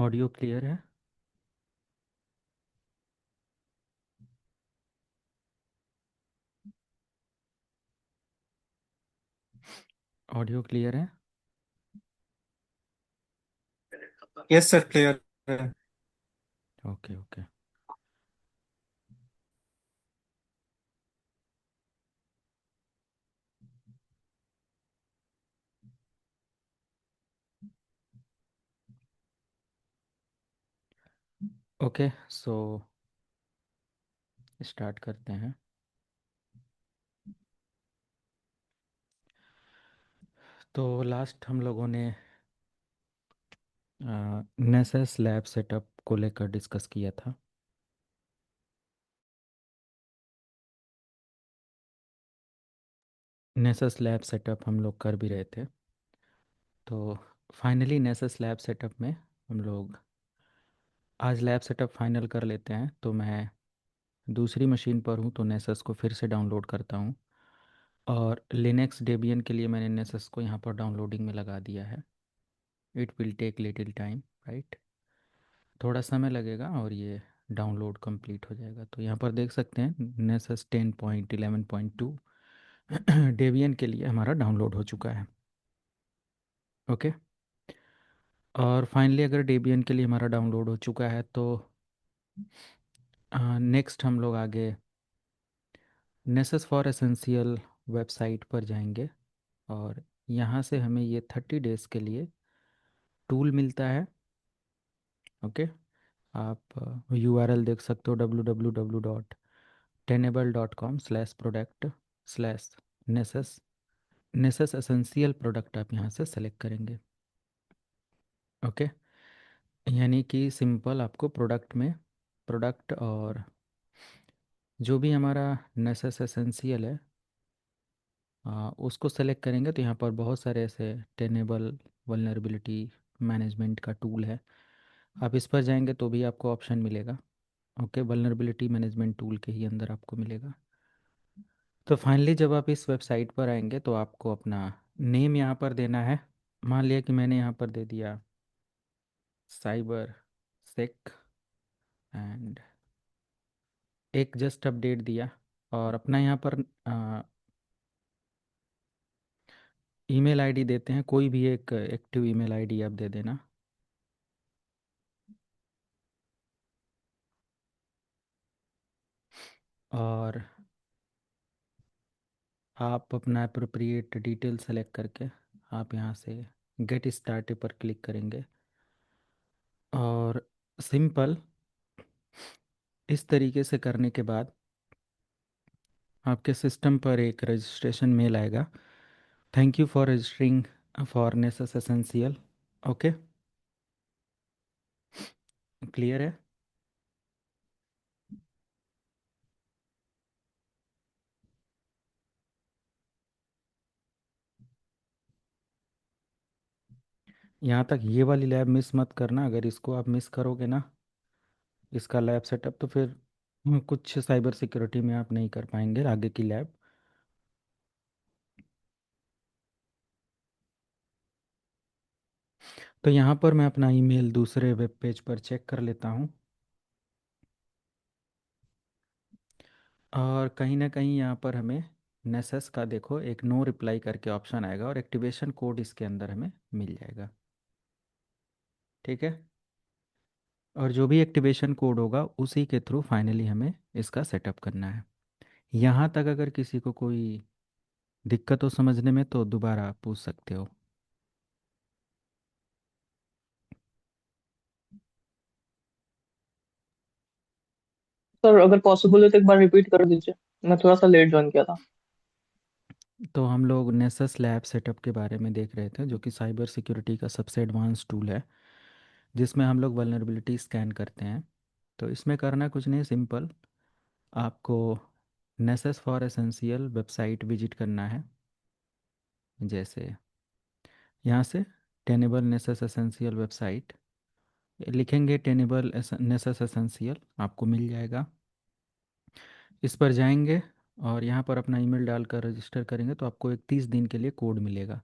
Audio clear है। Audio clear है। Yes sir, clear है। Okay okay. Okay so start करते हैं। तो लास्ट हम लोगों ने नेसेस लैब सेटअप को लेकर डिस्कस किया था। नेसेस लैब सेटअप हम लोग कर भी रहे थे। तो फाइनली नेसेस लैब सेटअप में हम लोग आज लैब सेटअप फाइनल कर लेते हैं। तो मैं दूसरी मशीन पर हूँ तो नेसेस को फिर से डाउनलोड करता हूँ। और लिनक्स डेबियन के लिए मैंने नेसेस को यहाँ पर डाउनलोडिंग में लगा दिया है। It will take little time, right. थोड़ा समय लगेगा और ये डाउनलोड कंप्लीट हो जाएगा। तो यहाँ पर देख सकते हैं नेसस 10.11.2 डेबियन के लिए हमारा डाउनलोड हो चुका है। ओके। और फाइनली अगर डेबियन के लिए हमारा डाउनलोड हो चुका है तो नेक्स्ट हम लोग आगे नेसेस फॉर एसेंशियल वेबसाइट पर जाएंगे। और यहाँ से हमें ये 30 डेज़ के लिए टूल मिलता है। ओके। आप URL देख सकते हो www.tenable.com/product/nessus। नेसेस एसेंशियल प्रोडक्ट आप यहाँ से सेलेक्ट करेंगे। ओके। यानी कि सिंपल आपको प्रोडक्ट में प्रोडक्ट और जो भी हमारा नेसेस एसेंशियल है उसको सेलेक्ट करेंगे तो यहाँ पर बहुत सारे ऐसे टेनेबल वल्नरेबिलिटी मैनेजमेंट का टूल है। आप इस पर जाएंगे तो भी आपको ऑप्शन मिलेगा। ओके, वल्नरेबिलिटी मैनेजमेंट टूल के ही अंदर आपको मिलेगा। तो फाइनली जब आप इस वेबसाइट पर आएंगे तो आपको अपना नेम यहाँ पर देना है। मान लिया कि मैंने यहाँ पर दे दिया साइबर सेक एंड एक जस्ट अपडेट दिया। और अपना यहाँ पर ईमेल आईडी देते हैं, कोई भी एक एक्टिव ईमेल आईडी आप दे देना। और आप अपना अप्रोप्रिएट डिटेल सेलेक्ट करके आप यहाँ से गेट स्टार्ट पर क्लिक करेंगे। और सिंपल इस तरीके से करने के बाद आपके सिस्टम पर एक रजिस्ट्रेशन मेल आएगा। Thank you for registering for नेसेस essential. Okay, clear है। यहाँ तक ये वाली लैब मिस मत करना। अगर इसको आप मिस करोगे ना, इसका लैब सेटअप, तो फिर कुछ साइबर सिक्योरिटी में आप नहीं कर पाएंगे आगे की लैब। तो यहाँ पर मैं अपना ईमेल दूसरे वेब पेज पर चेक कर लेता हूँ। और कहीं ना कहीं यहाँ पर हमें नेसेस का देखो एक नो रिप्लाई करके ऑप्शन आएगा और एक्टिवेशन कोड इसके अंदर हमें मिल जाएगा। ठीक है। और जो भी एक्टिवेशन कोड होगा उसी के थ्रू फाइनली हमें इसका सेटअप करना है। यहाँ तक अगर किसी को कोई दिक्कत हो समझने में तो दोबारा आप पूछ सकते हो। सर अगर पॉसिबल है तो एक बार रिपीट कर दीजिए। मैं थोड़ा सा लेट ज्वाइन किया था। तो हम लोग नेसस लैब सेटअप के बारे में देख रहे थे, जो कि साइबर सिक्योरिटी का सबसे एडवांस टूल है जिसमें हम लोग वल्नरेबिलिटी स्कैन करते हैं। तो इसमें करना कुछ नहीं, सिंपल आपको नेसेस फॉर एसेंशियल वेबसाइट विजिट करना है। जैसे यहाँ से टेनेबल नेसेस एसेंशियल वेबसाइट लिखेंगे, टेनेबल नेसेस एसेंशियल आपको मिल जाएगा। इस पर जाएंगे और यहाँ पर अपना ईमेल डालकर रजिस्टर करेंगे तो आपको एक 30 दिन के लिए कोड मिलेगा।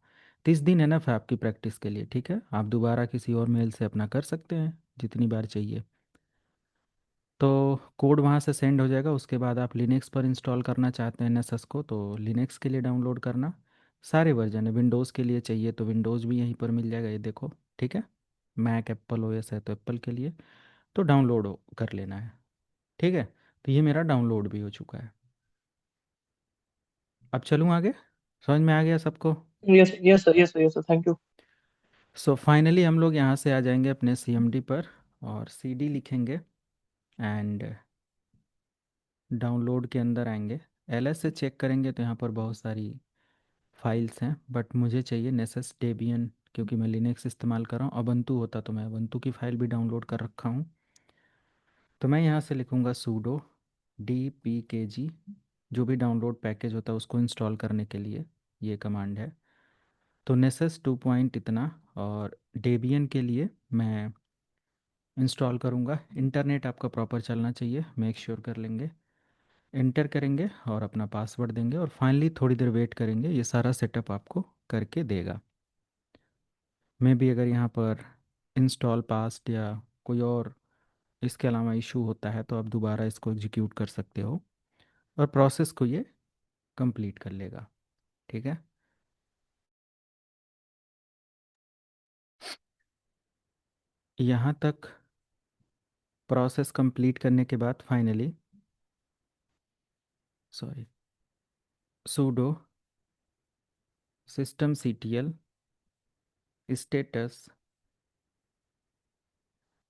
30 दिन है ना फिर आपकी प्रैक्टिस के लिए, ठीक है। आप दोबारा किसी और मेल से अपना कर सकते हैं। जितनी बार चाहिए। तो कोड वहाँ से सेंड हो जाएगा। उसके बाद आप लिनक्स पर इंस्टॉल करना चाहते हैं एनएसएस को, तो लिनक्स के लिए डाउनलोड करना। सारे वर्जन है, विंडोज़ के लिए चाहिए तो विंडोज़ भी यहीं पर मिल जाएगा, ये देखो। ठीक है, मैक एप्पल ओएस है तो एप्पल के लिए तो डाउनलोड कर लेना है। ठीक है, तो ये मेरा डाउनलोड भी हो चुका है। अब चलूँ आगे, समझ में आ गया सबको? Yes yes sir, yes sir, yes sir, thank you. So finally हम लोग यहाँ से आ जाएंगे अपने सीएमडी पर और सीडी लिखेंगे एंड डाउनलोड के अंदर आएंगे। एलएस से चेक करेंगे तो यहाँ पर बहुत सारी फाइल्स हैं, बट मुझे चाहिए नेसेस डेबियन, क्योंकि मैं लिनक्स इस्तेमाल कर रहा हूँ। अबंतु होता तो मैं अबंतु की फ़ाइल भी डाउनलोड कर रखा हूँ। तो मैं यहाँ से लिखूँगा सूडो dpkg, जो भी डाउनलोड पैकेज होता है उसको इंस्टॉल करने के लिए ये कमांड है। तो नेसेस 2 पॉइंट इतना, और डेबियन के लिए मैं इंस्टॉल करूँगा। इंटरनेट आपका प्रॉपर चलना चाहिए, मेक श्योर कर लेंगे। एंटर करेंगे और अपना पासवर्ड देंगे और फाइनली थोड़ी देर वेट करेंगे, ये सारा सेटअप आपको करके देगा। मैं भी अगर यहाँ पर इंस्टॉल पास्ट या कोई और इसके अलावा इशू होता है तो आप दोबारा इसको एग्जीक्यूट कर सकते हो और प्रोसेस को ये कंप्लीट कर लेगा। ठीक है, यहाँ तक प्रोसेस कंप्लीट करने के बाद finally, sorry, pseudo system CTL status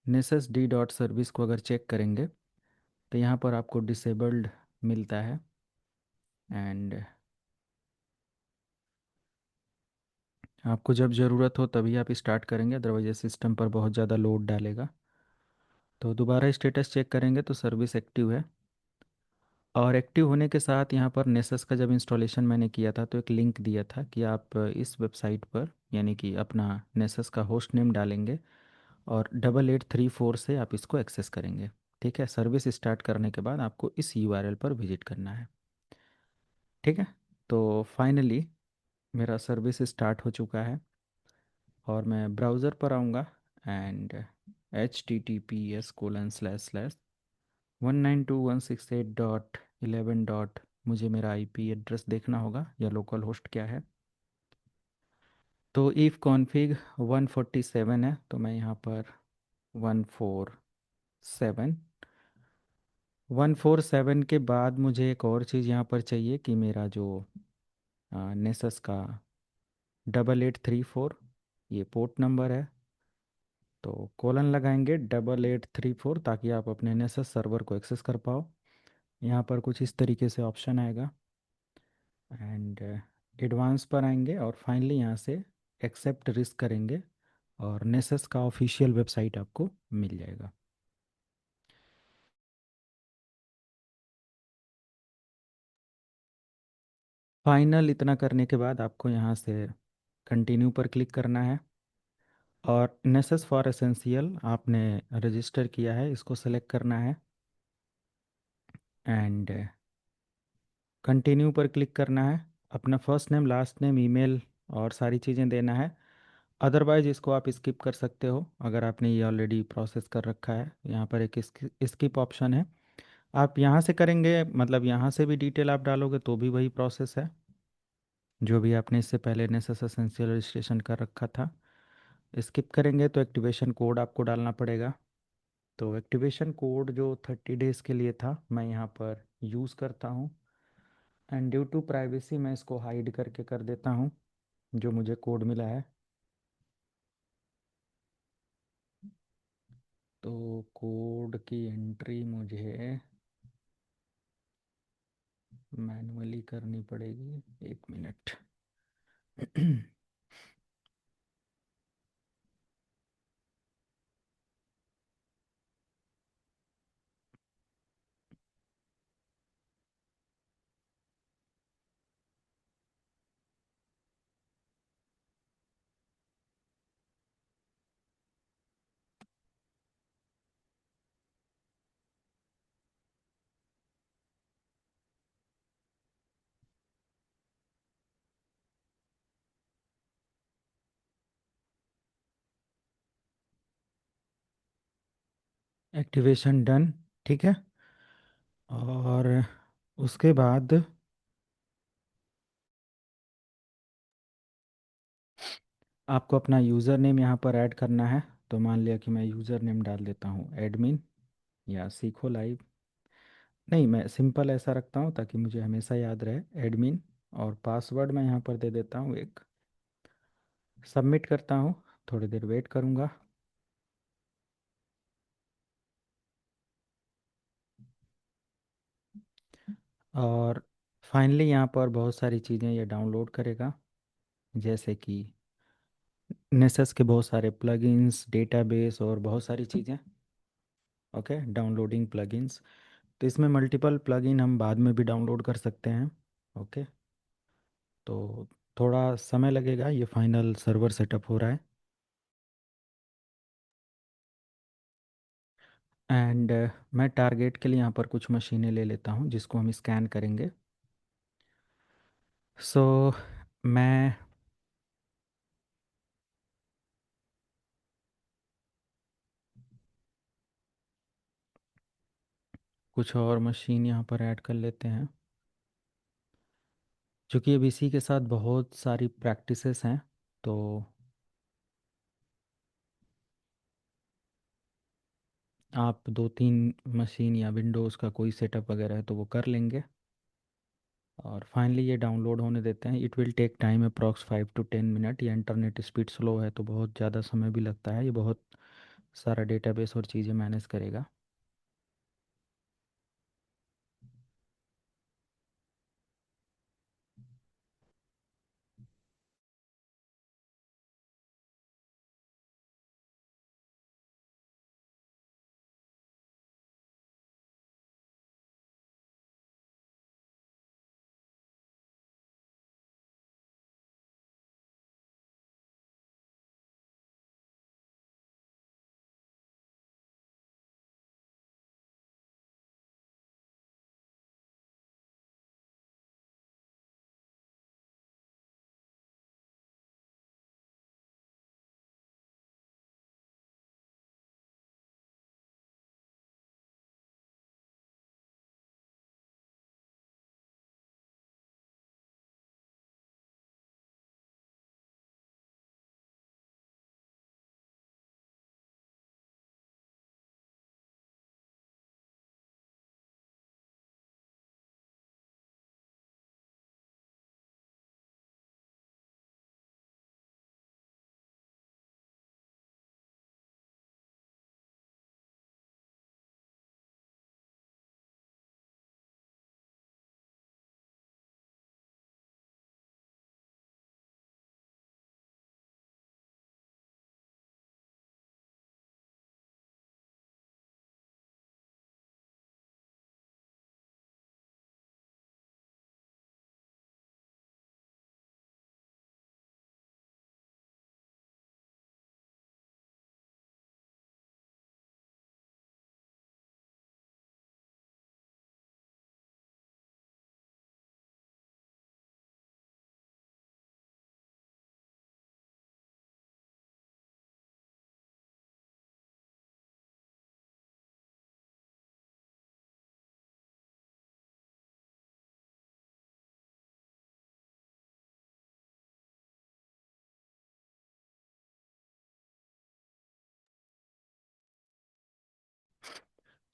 नेसेस D dot service को अगर चेक करेंगे तो यहाँ पर आपको डिसेबल्ड मिलता है। एंड आपको जब ज़रूरत हो तभी आप स्टार्ट करेंगे, अदरवाइज ये सिस्टम पर बहुत ज़्यादा लोड डालेगा। तो दोबारा स्टेटस चेक करेंगे तो सर्विस एक्टिव है। और एक्टिव होने के साथ यहाँ पर नेसस का जब इंस्टॉलेशन मैंने किया था तो एक लिंक दिया था कि आप इस वेबसाइट पर, यानी कि अपना नेसस का होस्ट नेम डालेंगे और 8834 से आप इसको एक्सेस करेंगे। ठीक है, सर्विस स्टार्ट करने के बाद आपको इस यूआरएल पर विजिट करना है। ठीक है, तो फाइनली मेरा सर्विस स्टार्ट हो चुका है और मैं ब्राउज़र पर आऊँगा एंड https://192.168.11. मुझे मेरा आईपी एड्रेस देखना होगा या लोकल होस्ट क्या है। तो इफ़ कॉन्फ़िग 147 है तो मैं यहाँ पर 147, 147 के बाद मुझे एक और चीज़ यहाँ पर चाहिए कि मेरा जो नेसस का 8834 ये पोर्ट नंबर है। तो कोलन लगाएंगे 8834 ताकि आप अपने नेसस सर्वर को एक्सेस कर पाओ। यहाँ पर कुछ इस तरीके से ऑप्शन आएगा एंड एडवांस पर आएंगे और फाइनली यहाँ से एक्सेप्ट रिस्क करेंगे और नेसस का ऑफिशियल वेबसाइट आपको मिल जाएगा। फाइनल इतना करने के बाद आपको यहाँ से कंटिन्यू पर क्लिक करना है और नेसेस फॉर एसेंशियल आपने रजिस्टर किया है इसको सेलेक्ट करना है एंड कंटिन्यू पर क्लिक करना है। अपना first name, last name, email और सारी चीज़ें देना है। अदरवाइज इसको आप स्किप कर सकते हो अगर आपने ये ऑलरेडी प्रोसेस कर रखा है। यहाँ पर एक स्किप ऑप्शन है, आप यहाँ से करेंगे मतलब यहाँ से भी डिटेल आप डालोगे तो भी वही प्रोसेस है जो भी आपने इससे पहले नेसेस एसेंशियल रजिस्ट्रेशन कर रखा था। स्किप करेंगे तो एक्टिवेशन कोड आपको डालना पड़ेगा। तो एक्टिवेशन कोड जो 30 डेज़ के लिए था मैं यहाँ पर यूज़ करता हूँ एंड ड्यू टू प्राइवेसी मैं इसको हाइड करके कर देता हूँ जो मुझे कोड मिला है। तो कोड की एंट्री मुझे मैनुअली करनी पड़ेगी, 1 मिनट। Activation done. ठीक है। और उसके बाद आपको अपना यूज़र नेम यहाँ पर ऐड करना है। तो मान लिया कि मैं यूज़र नेम डाल देता हूँ एडमिन, या सीखो लाइव। नहीं, मैं सिंपल ऐसा रखता हूँ ताकि मुझे हमेशा याद रहे, एडमिन। और पासवर्ड मैं यहाँ पर दे देता हूँ एक। सबमिट करता हूँ। थोड़ी देर वेट करूँगा। और फाइनली यहाँ पर बहुत सारी चीज़ें ये डाउनलोड करेगा, जैसे कि नेसेस के बहुत सारे प्लगइन्स, डेटाबेस और बहुत सारी चीज़ें। Okay, downloading plugins. तो इसमें मल्टीपल प्लगइन हम बाद में भी डाउनलोड कर सकते हैं। ओके। तो थोड़ा समय लगेगा, ये फाइनल सर्वर सेटअप हो रहा है। एंड मैं टारगेट के लिए यहाँ पर कुछ मशीनें ले लेता हूँ जिसको हम स्कैन करेंगे। सो मैं कुछ और मशीन यहाँ पर ऐड कर लेते हैं, क्योंकि अब इसी के साथ बहुत सारी प्रैक्टिसेस हैं। तो आप दो तीन मशीन या विंडोज़ का कोई सेटअप वगैरह है तो वो कर लेंगे। और फाइनली ये डाउनलोड होने देते हैं। It will take time approx 5 to 10 minute. या इंटरनेट स्पीड स्लो है तो बहुत ज़्यादा समय भी लगता है। ये बहुत सारा डेटाबेस और चीज़ें मैनेज करेगा।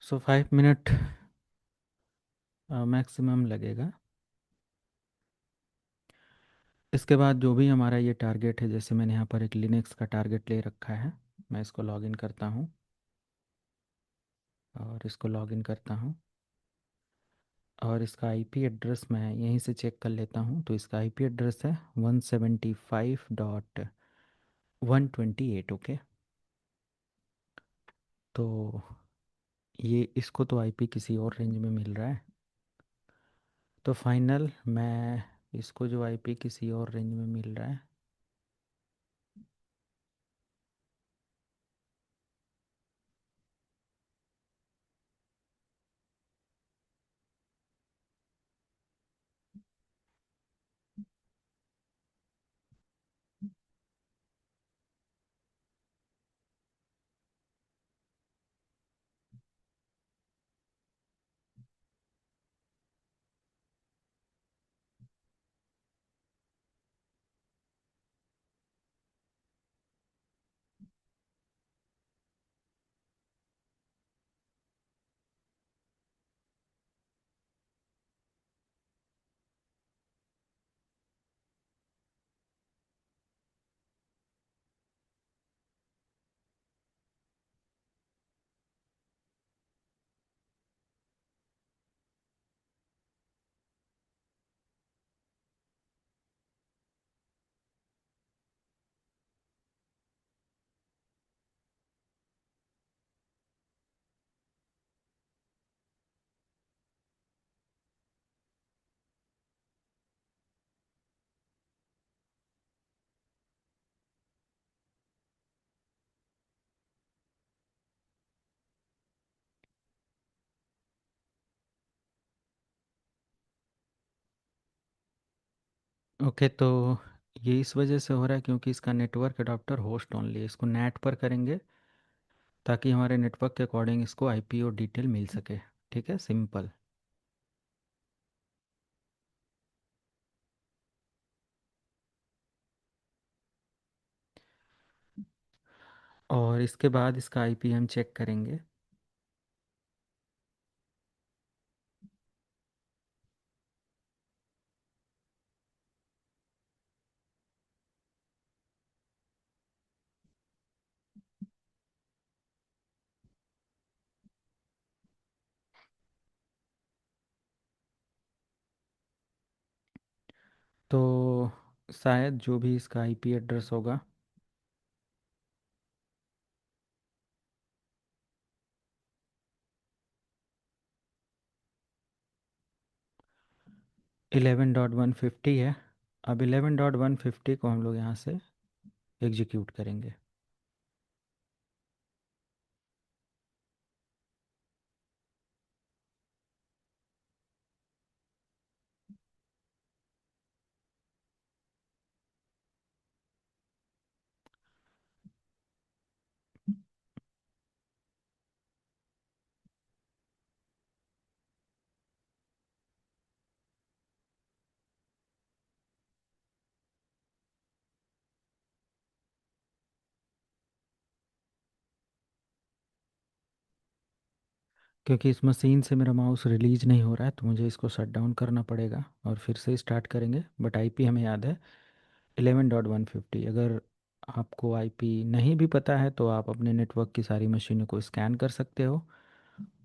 सो 5 मिनट मैक्सिमम लगेगा। इसके बाद जो भी हमारा ये टारगेट है, जैसे मैंने यहाँ पर एक लिनक्स का टारगेट ले रखा है, मैं इसको लॉगिन करता हूँ और इसको लॉगिन करता हूँ। और इसका आईपी एड्रेस मैं यहीं से चेक कर लेता हूँ। तो इसका आईपी एड्रेस है 175.128। ओके। तो ये इसको तो आईपी किसी और रेंज में मिल रहा है। तो फाइनल मैं इसको जो आईपी किसी और रेंज में मिल रहा है, ओके, तो ये इस वजह से हो रहा है क्योंकि इसका नेटवर्क अडॉप्टर होस्ट ओनली है। इसको नेट पर करेंगे ताकि हमारे नेटवर्क के अकॉर्डिंग इसको आईपी और डिटेल मिल सके। ठीक है, सिंपल। और इसके बाद इसका आईपी हम चेक करेंगे। तो शायद जो भी इसका आईपी एड्रेस होगा, 11.150 है। अब 11.150 को हम लोग यहाँ से एग्जीक्यूट करेंगे। क्योंकि इस मशीन से मेरा माउस रिलीज नहीं हो रहा है तो मुझे इसको शट डाउन करना पड़ेगा और फिर से स्टार्ट करेंगे। बट आईपी हमें याद है 11.150। अगर आपको आईपी नहीं भी पता है तो आप अपने नेटवर्क की सारी मशीनों को स्कैन कर सकते हो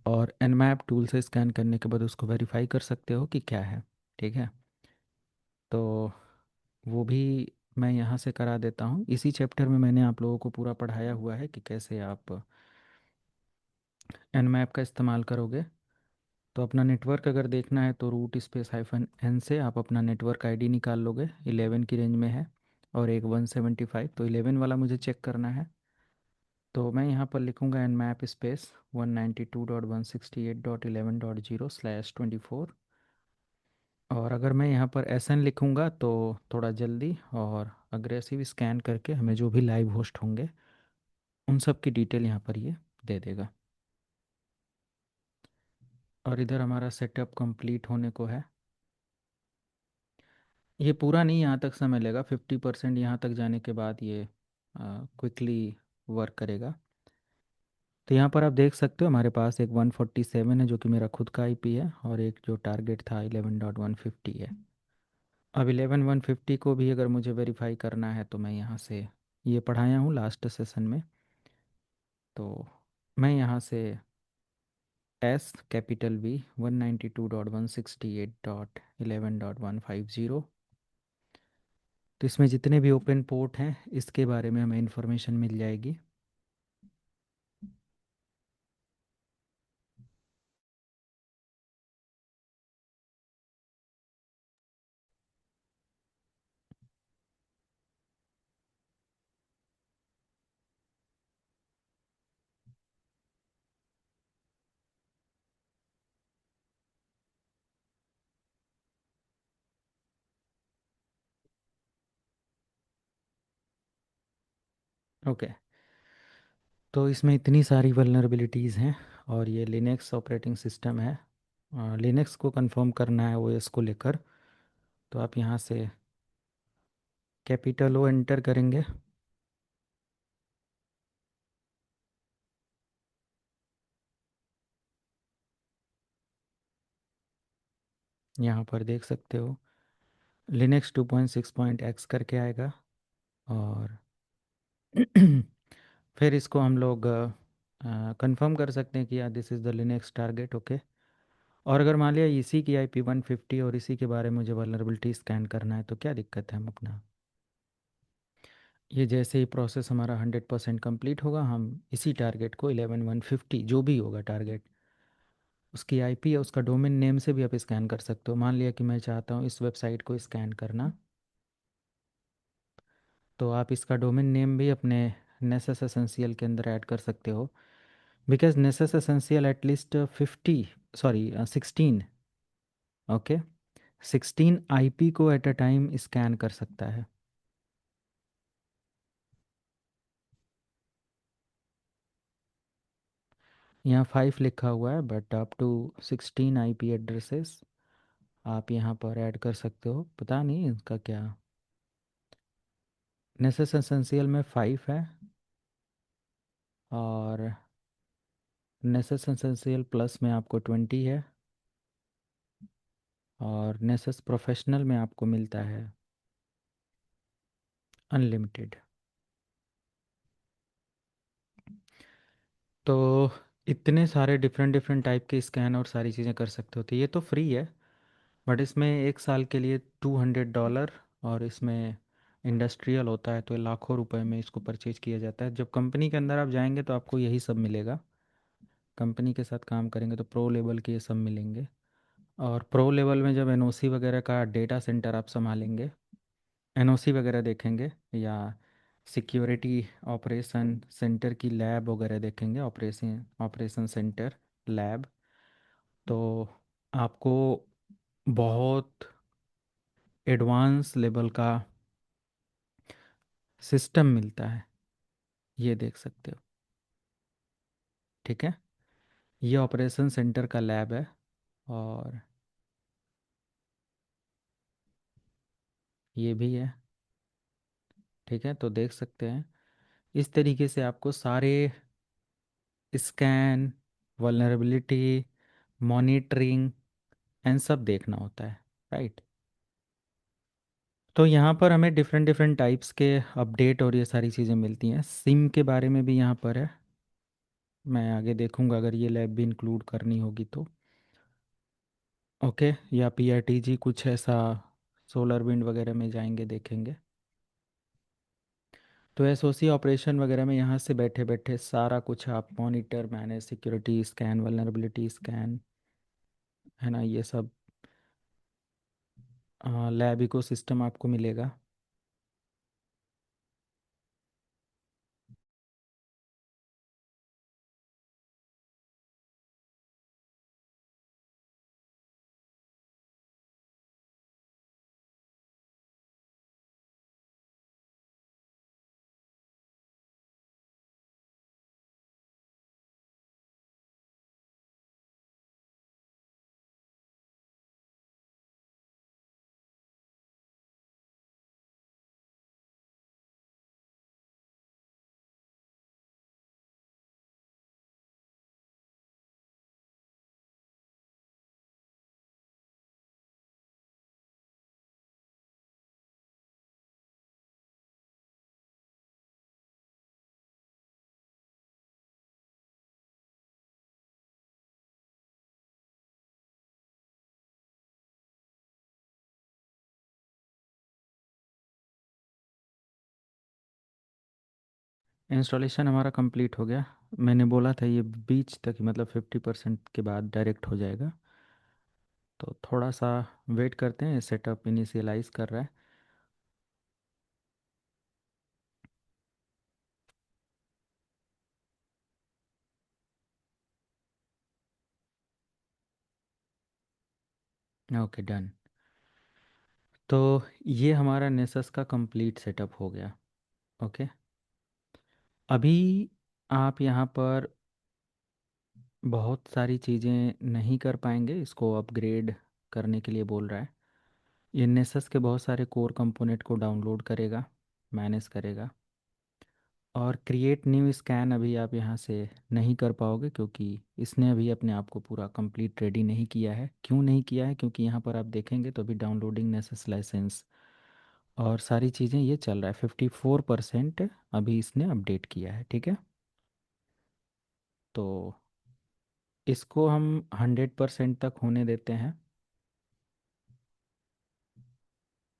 और nmap टूल से स्कैन करने के बाद उसको वेरीफाई कर सकते हो कि क्या है। ठीक है, तो वो भी मैं यहाँ से करा देता हूँ। इसी चैप्टर में मैंने आप लोगों को पूरा पढ़ाया हुआ है कि कैसे आप nmap का इस्तेमाल करोगे। तो अपना नेटवर्क अगर देखना है तो रूट स्पेस हाइफन एन से आप अपना नेटवर्क आईडी निकाल लोगे। 11 की रेंज में है और एक 175, तो 11 वाला मुझे चेक करना है। तो मैं यहाँ पर लिखूँगा एन मैप स्पेस 192.168.11.0/24। और अगर मैं यहाँ पर एस एन लिखूँगा तो थोड़ा जल्दी और अग्रेसिव स्कैन करके हमें जो भी लाइव होस्ट होंगे उन सब की डिटेल यहाँ पर ये दे देगा। और इधर हमारा सेटअप कंप्लीट होने को है। ये पूरा नहीं, यहाँ तक समय लेगा। 50% यहाँ तक जाने के बाद ये क्विकली वर्क करेगा। तो यहाँ पर आप देख सकते हो हमारे पास एक 147 है जो कि मेरा खुद का आईपी है और एक जो टारगेट था 11.150 है। अब 11.150 को भी अगर मुझे वेरीफाई करना है तो मैं यहाँ से ये पढ़ाया हूँ लास्ट सेशन में। तो मैं यहाँ से एस कैपिटल वी 192.168.11.150, तो इसमें जितने भी ओपन पोर्ट हैं इसके बारे में हमें इन्फॉर्मेशन मिल जाएगी। ओके, तो इसमें इतनी सारी वल्नरेबिलिटीज़ हैं और ये लिनक्स ऑपरेटिंग सिस्टम है। लिनक्स को कंफर्म करना है ओएस को लेकर, तो आप यहाँ से कैपिटल ओ एंटर करेंगे। यहाँ पर देख सकते हो लिनक्स 2.6.x करके आएगा। और फिर इसको हम लोग कंफर्म कर सकते हैं कि यार this is the Linux target. Okay, और अगर मान लिया इसी की आईपी 150 और इसी के बारे में मुझे वल्नरेबिलिटी स्कैन करना है तो क्या दिक्कत है। हम अपना ये जैसे ही प्रोसेस हमारा 100% कंप्लीट होगा हम इसी टारगेट को 11.150 जो भी होगा टारगेट उसकी आईपी या उसका डोमेन नेम से भी आप स्कैन कर सकते हो। मान लिया कि मैं चाहता हूँ इस वेबसाइट को स्कैन करना, तो आप इसका डोमेन नेम भी अपने नेसेस एसेंशियल के अंदर ऐड कर सकते हो। Because नेसेस essential at least 50, sorry 16, okay, 16 IP को एट अ टाइम स्कैन कर सकता है। यहाँ 5 लिखा हुआ है, but up to 16 IP addresses आप यहाँ पर ऐड कर सकते हो। पता नहीं इसका क्या, नेसेस एसेंशियल में 5 है, और नेसेस एसेंशियल प्लस में आपको 20 है, और नेसेस प्रोफेशनल में आपको मिलता है अनलिमिटेड। तो इतने सारे डिफरेंट डिफरेंट टाइप के स्कैन और सारी चीज़ें कर सकते हो, तो ये तो फ्री है। बट इसमें 1 साल के लिए $200, और इसमें इंडस्ट्रियल होता है तो ये लाखों रुपए में इसको परचेज किया जाता है। जब कंपनी के अंदर आप जाएंगे तो आपको यही सब मिलेगा। कंपनी के साथ काम करेंगे तो प्रो लेवल के ये सब मिलेंगे। और प्रो लेवल में जब एनओसी वगैरह का डेटा सेंटर आप संभालेंगे, एनओसी वगैरह देखेंगे, या सिक्योरिटी ऑपरेशन सेंटर की लैब वगैरह देखेंगे, ऑपरेशन ऑपरेशन सेंटर लैब, तो आपको बहुत एडवांस लेवल का सिस्टम मिलता है, ये देख सकते हो। ठीक है, ये ऑपरेशन सेंटर का लैब है, और ये भी है। ठीक है, तो देख सकते हैं इस तरीके से आपको सारे स्कैन, वल्नरेबिलिटी, मॉनिटरिंग एंड सब देखना होता है, राइट। तो यहाँ पर हमें डिफरेंट डिफरेंट टाइप्स के अपडेट और ये सारी चीज़ें मिलती हैं। सिम के बारे में भी यहाँ पर है, मैं आगे देखूँगा अगर ये लैब भी इंक्लूड करनी होगी तो। ओके, या PRTG कुछ ऐसा, सोलर विंड वगैरह में जाएंगे देखेंगे। तो एसओसी ऑपरेशन वगैरह में यहाँ से बैठे बैठे सारा कुछ आप monitor, manage, security scan, vulnerability scan, है ना, ये सब लैब इकोसिस्टम आपको मिलेगा। इंस्टॉलेशन हमारा कंप्लीट हो गया। मैंने बोला था ये बीच तक, मतलब 50% के बाद डायरेक्ट हो जाएगा। तो थोड़ा सा वेट करते हैं, सेटअप इनिशियलाइज कर रहा है। Okay, done. तो ये हमारा नेसस का कंप्लीट सेटअप हो गया। ओके, अभी आप यहाँ पर बहुत सारी चीज़ें नहीं कर पाएंगे, इसको अपग्रेड करने के लिए बोल रहा है। ये नेसस के बहुत सारे कोर कंपोनेंट को डाउनलोड करेगा, मैनेज करेगा। और क्रिएट न्यू स्कैन अभी आप यहाँ से नहीं कर पाओगे, क्योंकि इसने अभी अपने आप को पूरा कंप्लीट रेडी नहीं किया है। क्यों नहीं किया है? क्योंकि यहाँ पर आप देखेंगे तो अभी डाउनलोडिंग नेसेस लाइसेंस और सारी चीज़ें ये चल रहा है। 54% अभी इसने अपडेट किया है। ठीक है, तो इसको हम 100% तक होने देते हैं।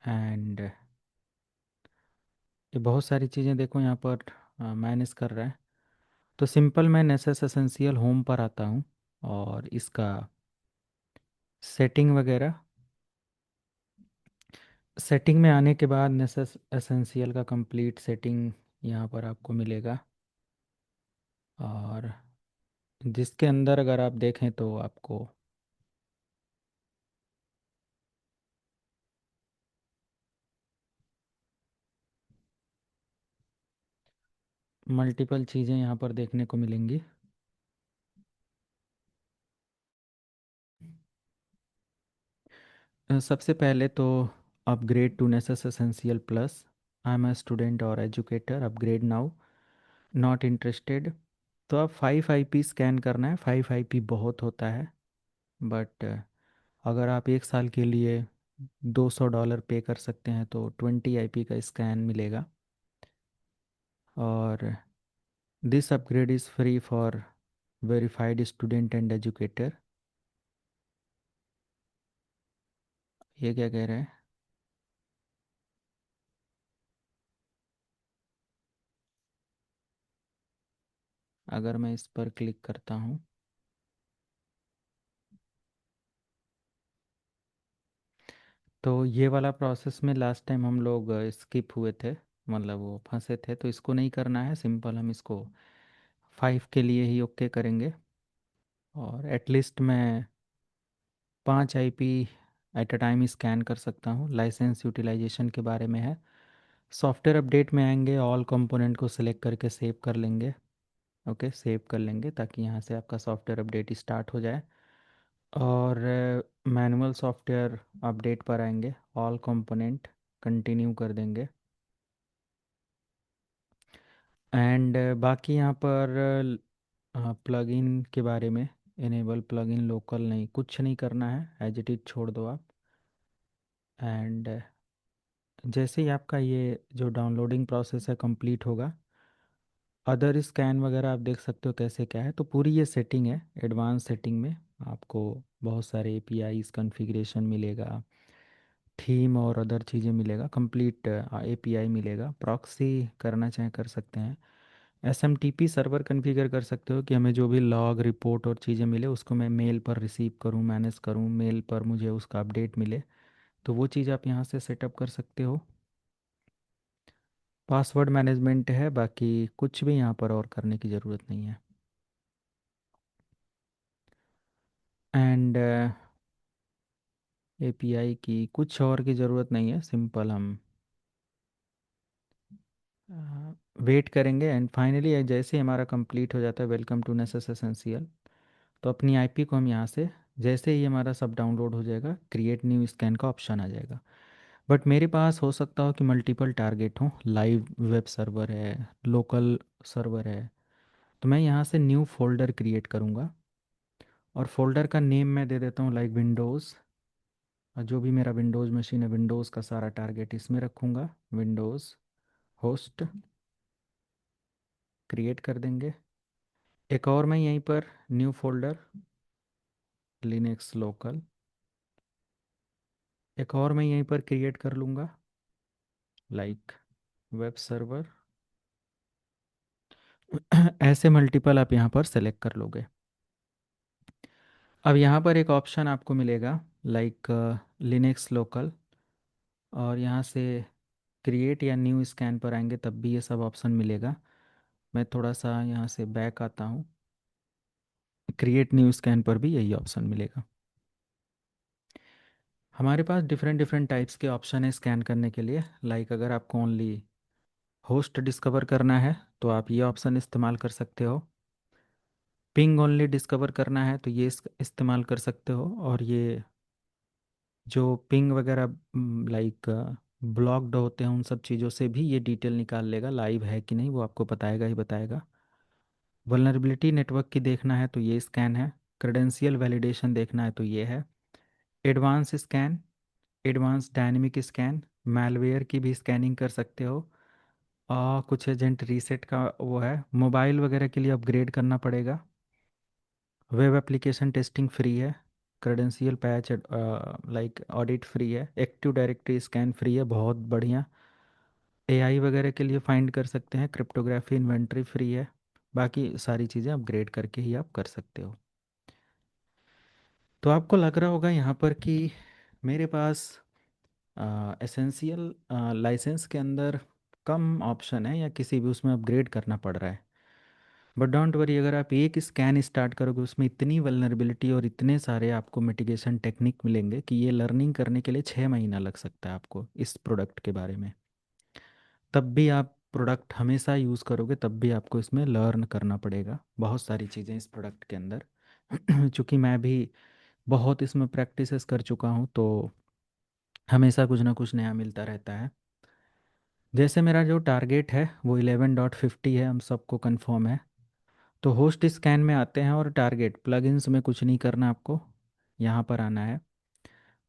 एंड ये बहुत सारी चीज़ें देखो यहाँ पर मैनेज कर रहा है। तो सिंपल मैं नेसेस एसेंशियल होम पर आता हूँ, और इसका सेटिंग वगैरह, सेटिंग में आने के बाद नेसेस एसेंशियल का कंप्लीट सेटिंग यहाँ पर आपको मिलेगा। और जिसके अंदर अगर आप देखें तो आपको मल्टीपल चीज़ें यहाँ पर देखने को मिलेंगी। सबसे पहले तो upgrade to नेसेस essential plus, I M a student और educator, upgrade now, not interested. तो अब 5 IP स्कैन करना है। 5 IP बहुत होता है, बट अगर आप 1 साल के लिए $200 पे कर सकते हैं तो 20 IP का स्कैन मिलेगा। और this upgrade is free for verified student and educator. ये क्या कह रहे हैं? अगर मैं इस पर क्लिक करता हूँ तो ये वाला प्रोसेस में लास्ट टाइम हम लोग स्किप हुए थे, मतलब वो फंसे थे, तो इसको नहीं करना है। सिंपल हम इसको 5 के लिए ही ओके करेंगे। और एटलीस्ट मैं 5 IP at a time scan कर सकता हूँ। लाइसेंस यूटिलाइजेशन के बारे में है। सॉफ्टवेयर अपडेट में आएंगे, ऑल कंपोनेंट को सिलेक्ट करके सेव कर लेंगे। ओके, सेव कर लेंगे ताकि यहाँ से आपका सॉफ्टवेयर अपडेट स्टार्ट हो जाए। और मैनुअल सॉफ्टवेयर अपडेट पर आएंगे, ऑल कंपोनेंट कंटिन्यू कर देंगे। एंड बाकी यहाँ पर प्लगइन के बारे में, इनेबल प्लगइन लोकल, नहीं, कुछ नहीं करना है, एज इट इज छोड़ दो आप। एंड जैसे ही आपका ये जो डाउनलोडिंग प्रोसेस है कंप्लीट होगा, अदर स्कैन वगैरह आप देख सकते हो कैसे क्या है। तो पूरी ये सेटिंग है, एडवांस सेटिंग में आपको बहुत सारे APIs कॉन्फ़िगरेशन मिलेगा, थीम और अदर चीज़ें मिलेगा, कंप्लीट API मिलेगा। प्रॉक्सी करना चाहे कर सकते हैं। SMTP सर्वर कॉन्फ़िगर कर सकते हो कि हमें जो भी लॉग रिपोर्ट और चीज़ें मिले उसको मैं मेल पर रिसीव करूँ, मैनेज करूँ, मेल पर मुझे उसका अपडेट मिले। तो वो चीज़ आप यहाँ से सेटअप कर सकते हो। पासवर्ड मैनेजमेंट है, बाकी कुछ भी यहाँ पर और करने की ज़रूरत नहीं है। एंड API की कुछ और की ज़रूरत नहीं है। सिंपल हम वेट करेंगे। एंड फाइनली जैसे ही हमारा कंप्लीट हो जाता है, वेलकम टू नेसेस एसेंशियल, तो अपनी IP को हम यहाँ से, जैसे ही हमारा सब डाउनलोड हो जाएगा, क्रिएट न्यू स्कैन का ऑप्शन आ जाएगा। बट मेरे पास हो सकता हो कि मल्टीपल टारगेट हो, लाइव वेब सर्वर है, लोकल सर्वर है। तो मैं यहाँ से न्यू फोल्डर क्रिएट करूँगा और फोल्डर का नेम मैं दे देता हूँ लाइक विंडोज़। और जो भी मेरा विंडोज़ मशीन है, विंडोज़ का सारा टारगेट इसमें रखूँगा। विंडोज़ होस्ट क्रिएट कर देंगे। एक और मैं यहीं पर न्यू फोल्डर लिनक्स लोकल, एक और मैं यहीं पर क्रिएट कर लूँगा लाइक वेब सर्वर। ऐसे मल्टीपल आप यहाँ पर सेलेक्ट कर लोगे। अब यहाँ पर एक ऑप्शन आपको मिलेगा लाइक लिनक्स लोकल, और यहाँ से क्रिएट या न्यू स्कैन पर आएंगे तब भी ये सब ऑप्शन मिलेगा। मैं थोड़ा सा यहाँ से बैक आता हूँ। क्रिएट न्यू स्कैन पर भी यही ऑप्शन मिलेगा। हमारे पास डिफरेंट डिफरेंट टाइप्स के ऑप्शन है स्कैन करने के लिए। लाइक अगर आपको ओनली होस्ट डिस्कवर करना है तो आप ये ऑप्शन इस्तेमाल कर सकते हो। पिंग ओनली डिस्कवर करना है तो ये इस्तेमाल कर सकते हो। और ये जो पिंग वगैरह लाइक ब्लॉक्ड होते हैं, उन सब चीज़ों से भी ये डिटेल निकाल लेगा, लाइव है कि नहीं वो आपको बताएगा ही बताएगा। वल्नरेबिलिटी नेटवर्क की देखना है तो ये स्कैन है। क्रेडेंशियल वैलिडेशन देखना है तो ये है। Advance scan, advance dynamic scan, malware की भी स्कैनिंग कर सकते हो। और कुछ एजेंट रीसेट का वो है, मोबाइल वगैरह के लिए अपग्रेड करना पड़ेगा। वेब एप्लीकेशन टेस्टिंग फ्री है। Credential patch like audit free है। एक्टिव डायरेक्टरी स्कैन फ्री है, बहुत बढ़िया। AI वगैरह के लिए फाइंड कर सकते हैं। क्रिप्टोग्राफी इन्वेंट्री फ्री है। बाकी सारी चीज़ें अपग्रेड करके ही आप कर सकते हो। तो आपको लग रहा होगा यहाँ पर कि मेरे पास एसेंशियल लाइसेंस के अंदर कम ऑप्शन है या किसी भी उसमें अपग्रेड करना पड़ रहा है। बट डोंट वरी, अगर आप एक स्कैन स्टार्ट करोगे उसमें इतनी वल्नरेबिलिटी और इतने सारे आपको मिटिगेशन टेक्निक मिलेंगे कि ये लर्निंग करने के लिए 6 महीना लग सकता है आपको इस प्रोडक्ट के बारे में। तब भी आप प्रोडक्ट हमेशा यूज़ करोगे तब भी आपको इसमें लर्न करना पड़ेगा बहुत सारी चीज़ें इस प्रोडक्ट के अंदर। चूँकि मैं भी बहुत इसमें प्रैक्टिसेस कर चुका हूँ, तो हमेशा कुछ ना कुछ नया मिलता रहता है। जैसे मेरा जो टारगेट है वो 11.50 है, हम सबको कंफर्म है। तो होस्ट स्कैन में आते हैं और टारगेट प्लगइन्स में कुछ नहीं करना आपको, यहाँ पर आना है।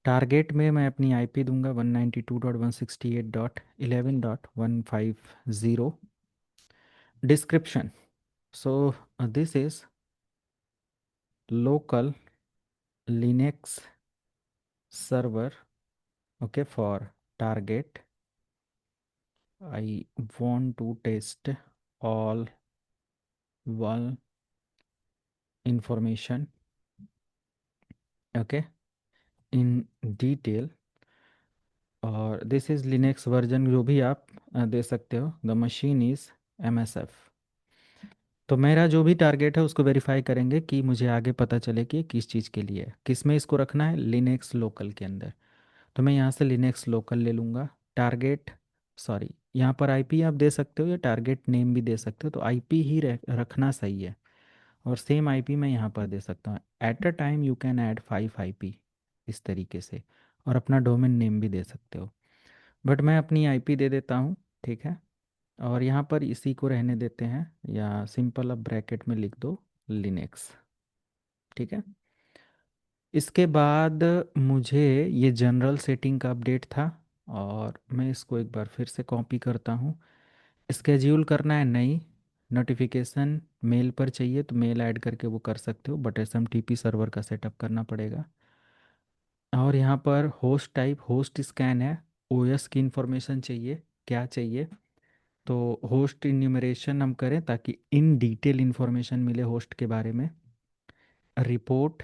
टारगेट में मैं अपनी आईपी दूंगा 192.168.11.150। Description, so this is local Linux server, okay, for target. I want to test all one information, okay, in detail। और दिस इज़ लिनक्स वर्जन, जो भी आप दे सकते हो। The machine is MSF। तो मेरा जो भी टारगेट है उसको वेरीफाई करेंगे कि मुझे आगे पता चले कि ये किस चीज़ के लिए है, किस में इसको रखना है, लिनक्स लोकल के अंदर। तो मैं यहाँ से लिनक्स लोकल ले लूँगा। टारगेट, सॉरी, यहाँ पर आईपी आप दे सकते हो या टारगेट नेम भी दे सकते हो, तो आईपी ही रखना सही है। और सेम आईपी मैं यहाँ पर दे सकता हूँ। At a time you can add 5 IP, इस तरीके से। और अपना डोमेन नेम भी दे सकते हो, बट मैं अपनी आईपी दे देता हूँ, ठीक है। और यहाँ पर इसी को रहने देते हैं, या सिंपल अब ब्रैकेट में लिख दो लिनक्स, ठीक है। इसके बाद मुझे ये जनरल सेटिंग का अपडेट था, और मैं इसको एक बार फिर से कॉपी करता हूँ। स्केड्यूल करना है नई नोटिफिकेशन, मेल पर चाहिए तो मेल ऐड करके वो कर सकते हो, बट SMTP सर्वर का सेटअप करना पड़ेगा। और यहाँ पर होस्ट टाइप होस्ट स्कैन है। OS की इंफॉर्मेशन चाहिए, क्या चाहिए, तो होस्ट इन्यूमरेशन हम करें ताकि इन डिटेल इंफॉर्मेशन मिले होस्ट के बारे में। रिपोर्ट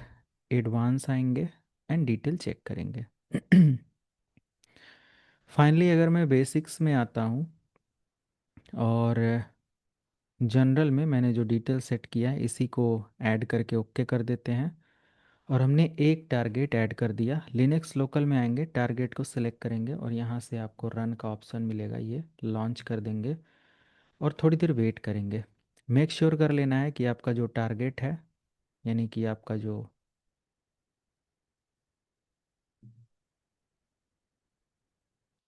एडवांस आएंगे एंड डिटेल चेक करेंगे। फाइनली अगर मैं बेसिक्स में आता हूँ, और जनरल में मैंने जो डिटेल सेट किया है इसी को ऐड करके ओके कर देते हैं। और हमने एक टारगेट ऐड कर दिया। लिनक्स लोकल में आएंगे, टारगेट को सिलेक्ट करेंगे और यहाँ से आपको रन का ऑप्शन मिलेगा, ये लॉन्च कर देंगे और थोड़ी देर वेट करेंगे। मेक श्योर कर लेना है कि आपका जो टारगेट है, यानी कि आपका जो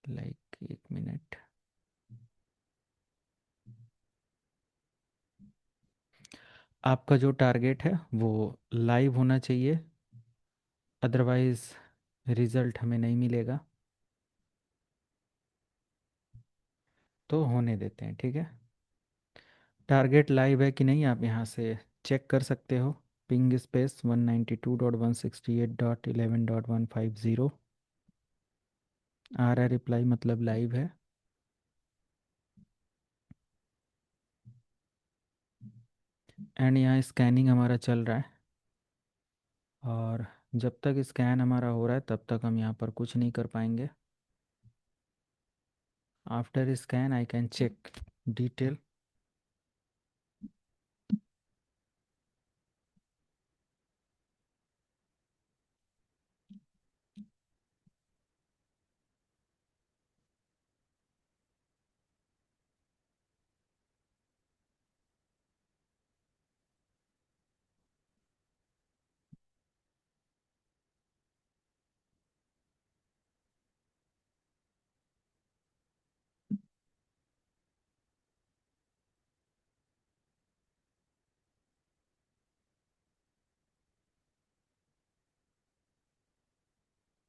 लाइक, एक मिनट, आपका जो टारगेट है वो लाइव होना चाहिए, अदरवाइज़ रिज़ल्ट हमें नहीं मिलेगा। तो होने देते हैं, ठीक है। टारगेट लाइव है कि नहीं आप यहाँ से चेक कर सकते हो। पिंग स्पेस 192.168.11.150 आ रहा है रिप्लाई, मतलब लाइव है। एंड यहाँ स्कैनिंग हमारा चल रहा है, और जब तक स्कैन हमारा हो रहा है तब तक हम यहाँ पर कुछ नहीं कर पाएंगे। After scan I can check detail.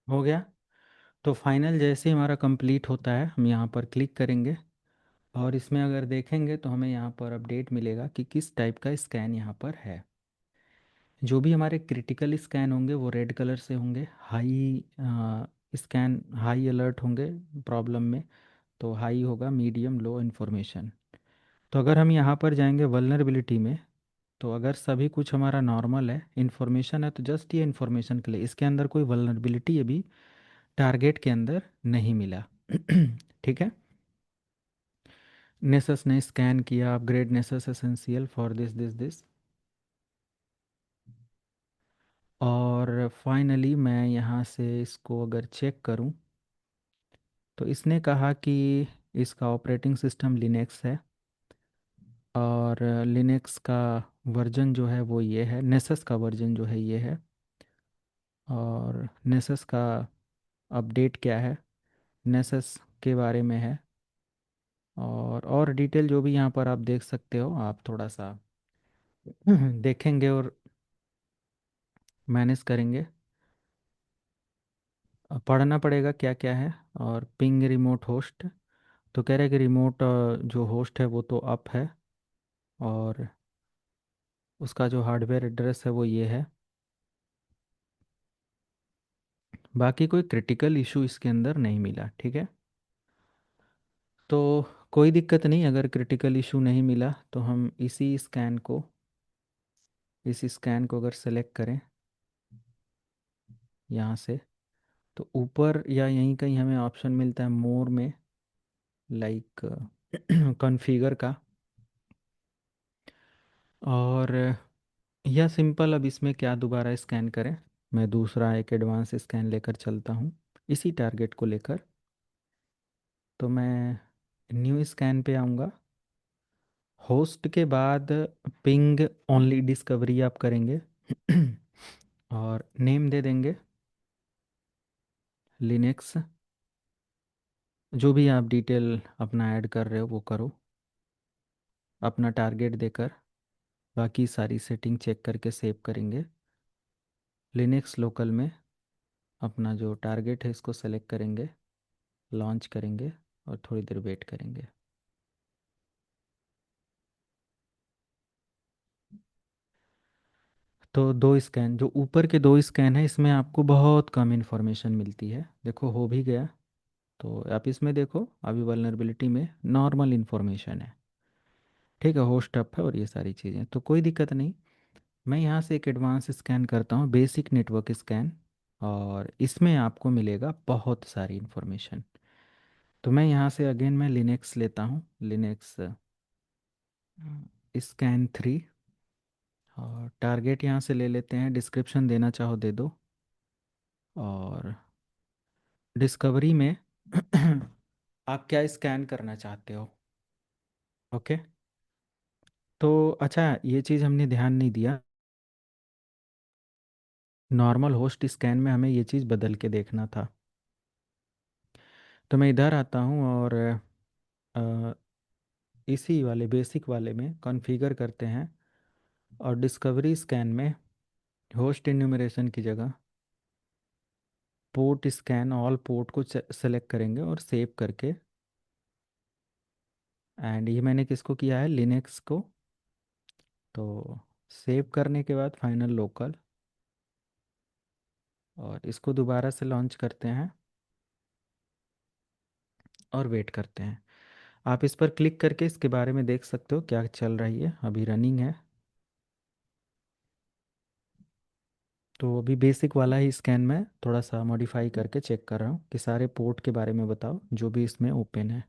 हो गया। तो फाइनल जैसे ही हमारा कंप्लीट होता है हम यहाँ पर क्लिक करेंगे, और इसमें अगर देखेंगे तो हमें यहाँ पर अपडेट मिलेगा कि किस टाइप का स्कैन यहाँ पर है। जो भी हमारे क्रिटिकल स्कैन होंगे वो रेड कलर से होंगे, हाई स्कैन हाई अलर्ट होंगे प्रॉब्लम में, तो हाई होगा, मीडियम लो इन्फॉर्मेशन। तो अगर हम यहाँ पर जाएंगे वल्नरेबिलिटी में, तो अगर सभी कुछ हमारा नॉर्मल है, इन्फॉर्मेशन है, तो जस्ट ये इन्फॉर्मेशन के लिए, इसके अंदर कोई वल्नरेबिलिटी अभी टारगेट के अंदर नहीं मिला। ठीक है। नेसस ने स्कैन किया, upgrade Nessus essential for this this this. और फाइनली मैं यहाँ से इसको अगर चेक करूँ, तो इसने कहा कि इसका ऑपरेटिंग सिस्टम लिनक्स है, और लिनक्स का वर्जन जो है वो ये है, नेसस का वर्जन जो है ये है। और नेसस का अपडेट क्या है, नेसस के बारे में है। और डिटेल जो भी यहाँ पर आप देख सकते हो, आप थोड़ा सा देखेंगे और मैनेज करेंगे। पढ़ना पड़ेगा क्या क्या है। और पिंग रिमोट होस्ट, तो कह रहे हैं कि रिमोट जो होस्ट है वो तो अप है, और उसका जो हार्डवेयर एड्रेस है वो ये है। बाकी कोई क्रिटिकल इशू इसके अंदर नहीं मिला, ठीक है। तो कोई दिक्कत नहीं, अगर क्रिटिकल इशू नहीं मिला तो हम इसी स्कैन को अगर सेलेक्ट करें यहाँ से, तो ऊपर या यहीं कहीं हमें ऑप्शन मिलता है मोर में, लाइक कॉन्फ़िगर का। और यह सिंपल, अब इसमें क्या दोबारा स्कैन करें। मैं दूसरा एक एडवांस स्कैन लेकर चलता हूँ इसी टारगेट को लेकर। तो मैं न्यू स्कैन पे आऊँगा। होस्ट के बाद पिंग ओनली डिस्कवरी आप करेंगे और नेम दे देंगे लिनक्स। जो भी आप डिटेल अपना ऐड कर रहे हो वो करो, अपना टारगेट देकर। बाकी सारी सेटिंग चेक करके सेव करेंगे। लिनक्स लोकल में अपना जो टारगेट है इसको सेलेक्ट करेंगे, लॉन्च करेंगे और थोड़ी देर वेट करेंगे। तो दो स्कैन, जो ऊपर के दो स्कैन है, इसमें आपको बहुत कम इन्फॉर्मेशन मिलती है। देखो हो भी गया। तो आप इसमें देखो, अभी वल्नरेबिलिटी में नॉर्मल इन्फॉर्मेशन है, ठीक है, होस्ट अप है और ये सारी चीज़ें, तो कोई दिक्कत नहीं। मैं यहाँ से एक एडवांस स्कैन करता हूँ, बेसिक नेटवर्क स्कैन, और इसमें आपको मिलेगा बहुत सारी इन्फॉर्मेशन। तो मैं यहाँ से अगेन मैं लिनक्स लेता हूँ, लिनक्स स्कैन 3। और टारगेट यहाँ से ले लेते हैं, डिस्क्रिप्शन देना चाहो दे दो। और डिस्कवरी में आप क्या स्कैन करना चाहते हो। ओके। तो अच्छा, ये चीज़ हमने ध्यान नहीं दिया, नॉर्मल होस्ट स्कैन में हमें ये चीज़ बदल के देखना था। तो मैं इधर आता हूँ और अ, इसी वाले बेसिक वाले में कॉन्फ़िगर करते हैं। और डिस्कवरी स्कैन में होस्ट इन्यूमरेशन की जगह पोर्ट स्कैन ऑल पोर्ट को सेलेक्ट करेंगे और सेव करके। एंड ये मैंने किसको किया है, लिनक्स को। तो सेव करने के बाद फाइनल लोकल, और इसको दोबारा से लॉन्च करते हैं और वेट करते हैं। आप इस पर क्लिक करके इसके बारे में देख सकते हो क्या चल रही है, अभी रनिंग है। तो अभी बेसिक वाला ही स्कैन में थोड़ा सा मॉडिफाई करके चेक कर रहा हूँ कि सारे पोर्ट के बारे में बताओ जो भी इसमें ओपन है।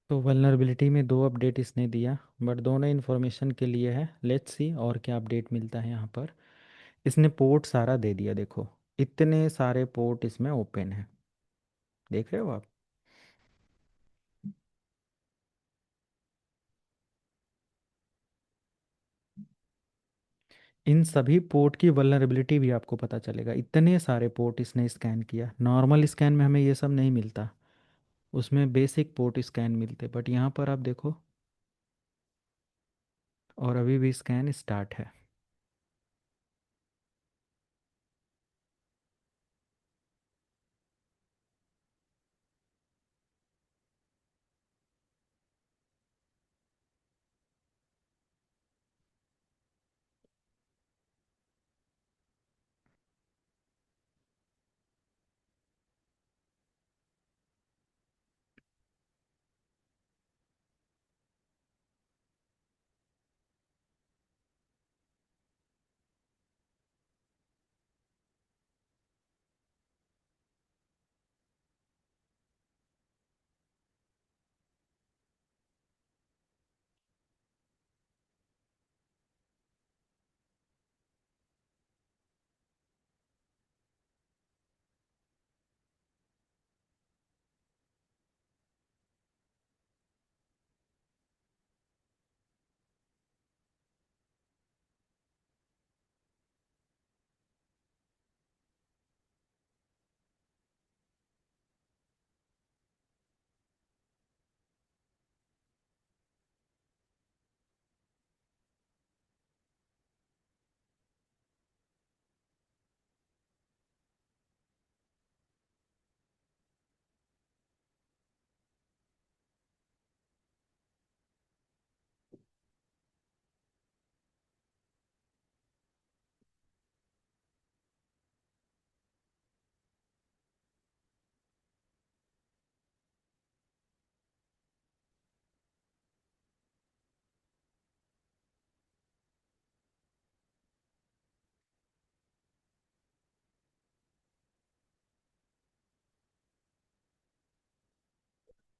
तो वल्नरेबिलिटी में दो अपडेट इसने दिया, बट दोनों इन्फॉर्मेशन के लिए है। लेट्स सी और क्या अपडेट मिलता है यहाँ पर। इसने पोर्ट सारा दे दिया, देखो इतने सारे पोर्ट इसमें ओपन है, देख रहे हो आप। इन सभी पोर्ट की वल्नरेबिलिटी भी आपको पता चलेगा, इतने सारे पोर्ट इसने स्कैन किया। नॉर्मल स्कैन में हमें ये सब नहीं मिलता, उसमें बेसिक पोर्ट स्कैन मिलते, बट यहाँ पर आप देखो, और अभी भी स्कैन स्टार्ट है।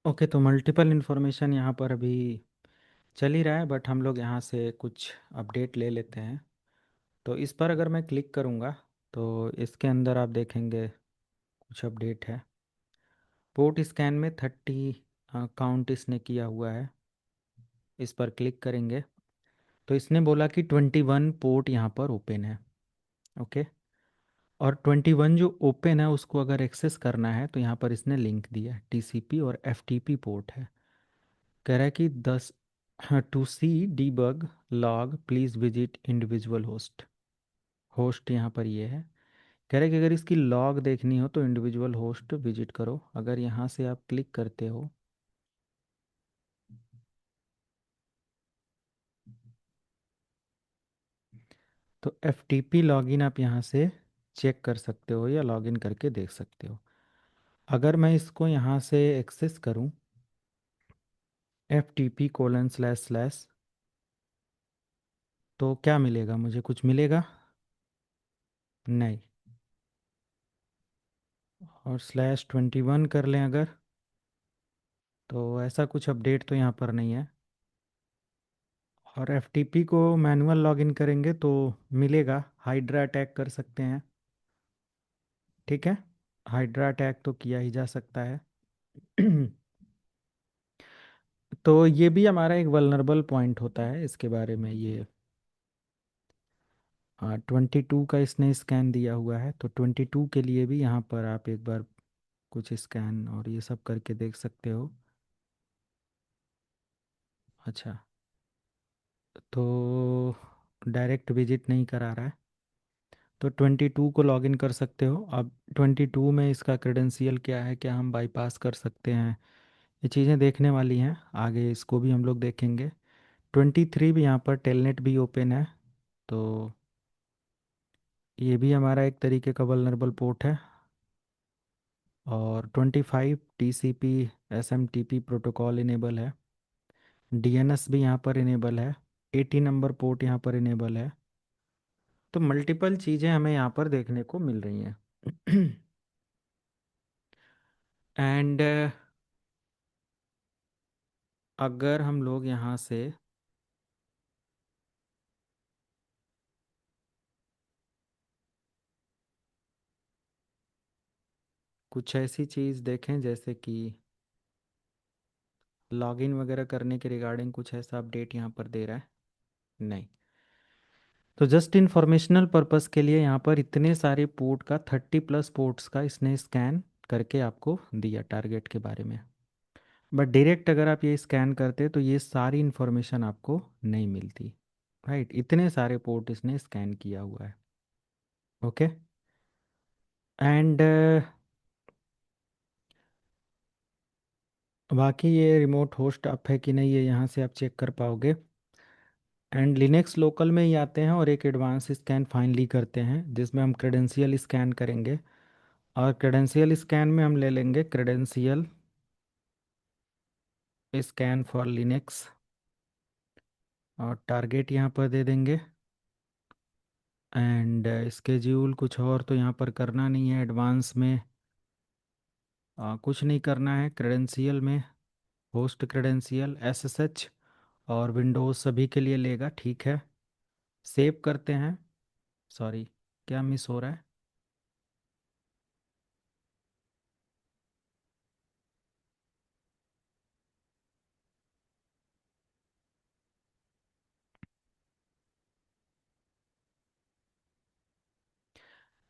ओके, तो मल्टीपल इन्फॉर्मेशन यहाँ पर अभी चल ही रहा है, बट हम लोग यहाँ से कुछ अपडेट ले लेते हैं। तो इस पर अगर मैं क्लिक करूँगा तो इसके अंदर आप देखेंगे कुछ अपडेट है। पोर्ट स्कैन में 30 काउंट इसने किया हुआ है। इस पर क्लिक करेंगे तो इसने बोला कि 21 पोर्ट यहाँ पर ओपन है। ओके, और 21 जो ओपन है उसको अगर एक्सेस करना है तो यहाँ पर इसने लिंक दिया है, टीसीपी और एफटीपी पोर्ट है। कह रहा है कि 10 to see debug log please visit individual host. Host यहाँ पर ये है। कह रहा है कि अगर इसकी लॉग देखनी हो तो इंडिविजुअल होस्ट विजिट करो। अगर यहाँ से आप क्लिक करते हो तो एफ टी पी लॉगिन आप यहाँ से चेक कर सकते हो या लॉगिन करके देख सकते हो। अगर मैं इसको यहाँ से एक्सेस करूँ, FTP:// तो क्या मिलेगा मुझे? कुछ मिलेगा नहीं। और /21 कर लें अगर, तो ऐसा कुछ अपडेट तो यहाँ पर नहीं है। और FTP को मैनुअल लॉगिन करेंगे तो मिलेगा, हाइड्रा अटैक कर सकते हैं। ठीक है, हाइड्रा अटैक तो किया ही जा सकता है। तो ये भी हमारा एक वल्नरेबल पॉइंट होता है, इसके बारे में ये 22 का इसने स्कैन दिया हुआ है, तो 22 के लिए भी यहाँ पर आप एक बार कुछ स्कैन और ये सब करके देख सकते हो। अच्छा, तो डायरेक्ट विजिट नहीं करा रहा है, तो 22 को लॉगिन कर सकते हो। अब 22 में इसका क्रेडेंशियल क्या है, क्या हम बाईपास कर सकते हैं, ये चीज़ें देखने वाली हैं आगे, इसको भी हम लोग देखेंगे। 23 भी यहाँ पर टेलनेट भी ओपन है, तो ये भी हमारा एक तरीके का वल्नरेबल पोर्ट है। और 25 TCP SMTP प्रोटोकॉल इनेबल है। DNS भी यहाँ पर इनेबल है। 80 नंबर पोर्ट यहाँ पर इनेबल है। तो मल्टीपल चीज़ें हमें यहाँ पर देखने को मिल रही हैं। एंड अगर हम लोग यहाँ से कुछ ऐसी चीज़ देखें जैसे कि लॉगिन वगैरह करने के रिगार्डिंग कुछ ऐसा अपडेट यहाँ पर दे रहा है नहीं। तो जस्ट इंफॉर्मेशनल पर्पस के लिए यहाँ पर इतने सारे पोर्ट का 30+ पोर्ट्स का इसने स्कैन करके आपको दिया टारगेट के बारे में। बट डायरेक्ट अगर आप ये स्कैन करते तो ये सारी इन्फॉर्मेशन आपको नहीं मिलती। राइट, इतने सारे पोर्ट इसने स्कैन किया हुआ है। ओके, एंड बाकी ये रिमोट होस्ट अप है कि नहीं ये यहाँ से आप चेक कर पाओगे। एंड लिनक्स लोकल में ही आते हैं और एक एडवांस स्कैन फाइनली करते हैं जिसमें हम क्रेडेंशियल स्कैन करेंगे। और क्रेडेंशियल स्कैन में हम ले लेंगे क्रेडेंशियल स्कैन फॉर लिनक्स और टारगेट यहाँ पर दे देंगे। एंड स्केड्यूल कुछ और तो यहाँ पर करना नहीं है, एडवांस में कुछ नहीं करना है। क्रेडेंशियल में होस्ट क्रेडेंशियल SSH और विंडोज़ सभी के लिए लेगा, ठीक है। सेव करते हैं। सॉरी, क्या मिस हो रहा है?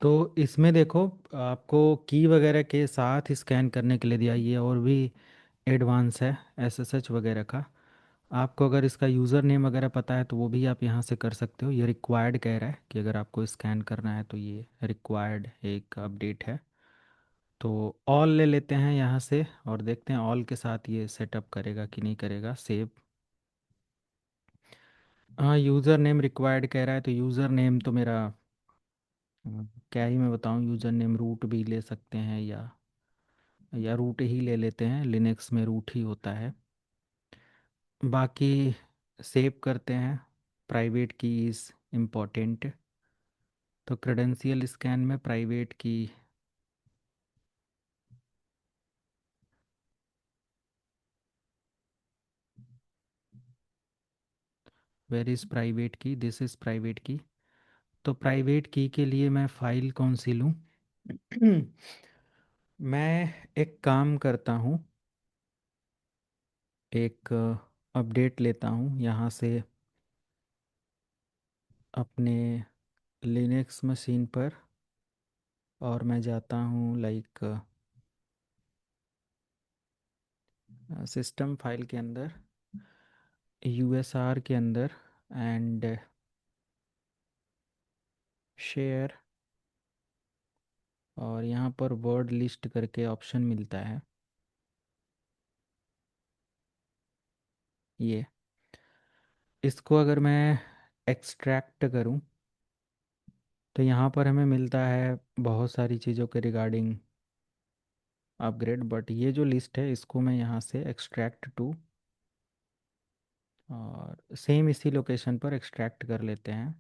तो इसमें देखो, आपको की वगैरह के साथ स्कैन करने के लिए दिया, ये और भी एडवांस है SSH वगैरह का। आपको अगर इसका यूज़र नेम वगैरह पता है तो वो भी आप यहाँ से कर सकते हो। ये रिक्वायर्ड कह रहा है कि अगर आपको स्कैन करना है तो ये रिक्वायर्ड एक अपडेट है। तो ऑल ले लेते हैं यहाँ से और देखते हैं ऑल के साथ ये सेटअप करेगा कि नहीं करेगा। सेव। हाँ, यूज़र नेम रिक्वायर्ड कह रहा है, तो यूज़र नेम तो मेरा क्या ही मैं बताऊँ, यूज़र नेम रूट भी ले सकते हैं या रूट ही ले लेते हैं, लिनक्स में रूट ही होता है। बाकी सेव करते हैं। प्राइवेट की इज़ इम्पॉर्टेंट, तो क्रेडेंशियल स्कैन में प्राइवेट की वेर इज़ प्राइवेट की, दिस इज़ प्राइवेट की। तो प्राइवेट की के लिए मैं फ़ाइल कौन सी लूँ? मैं एक काम करता हूँ, एक अपडेट लेता हूँ यहाँ से अपने लिनक्स मशीन पर, और मैं जाता हूँ लाइक सिस्टम फाइल के अंदर, यूएसआर के अंदर, एंड शेयर, और यहाँ पर वर्ड लिस्ट करके ऑप्शन मिलता है ये। इसको अगर मैं एक्सट्रैक्ट करूँ तो यहाँ पर हमें मिलता है बहुत सारी चीज़ों के रिगार्डिंग अपग्रेड, बट ये जो लिस्ट है इसको मैं यहाँ से एक्सट्रैक्ट टू, और सेम इसी लोकेशन पर एक्सट्रैक्ट कर लेते हैं।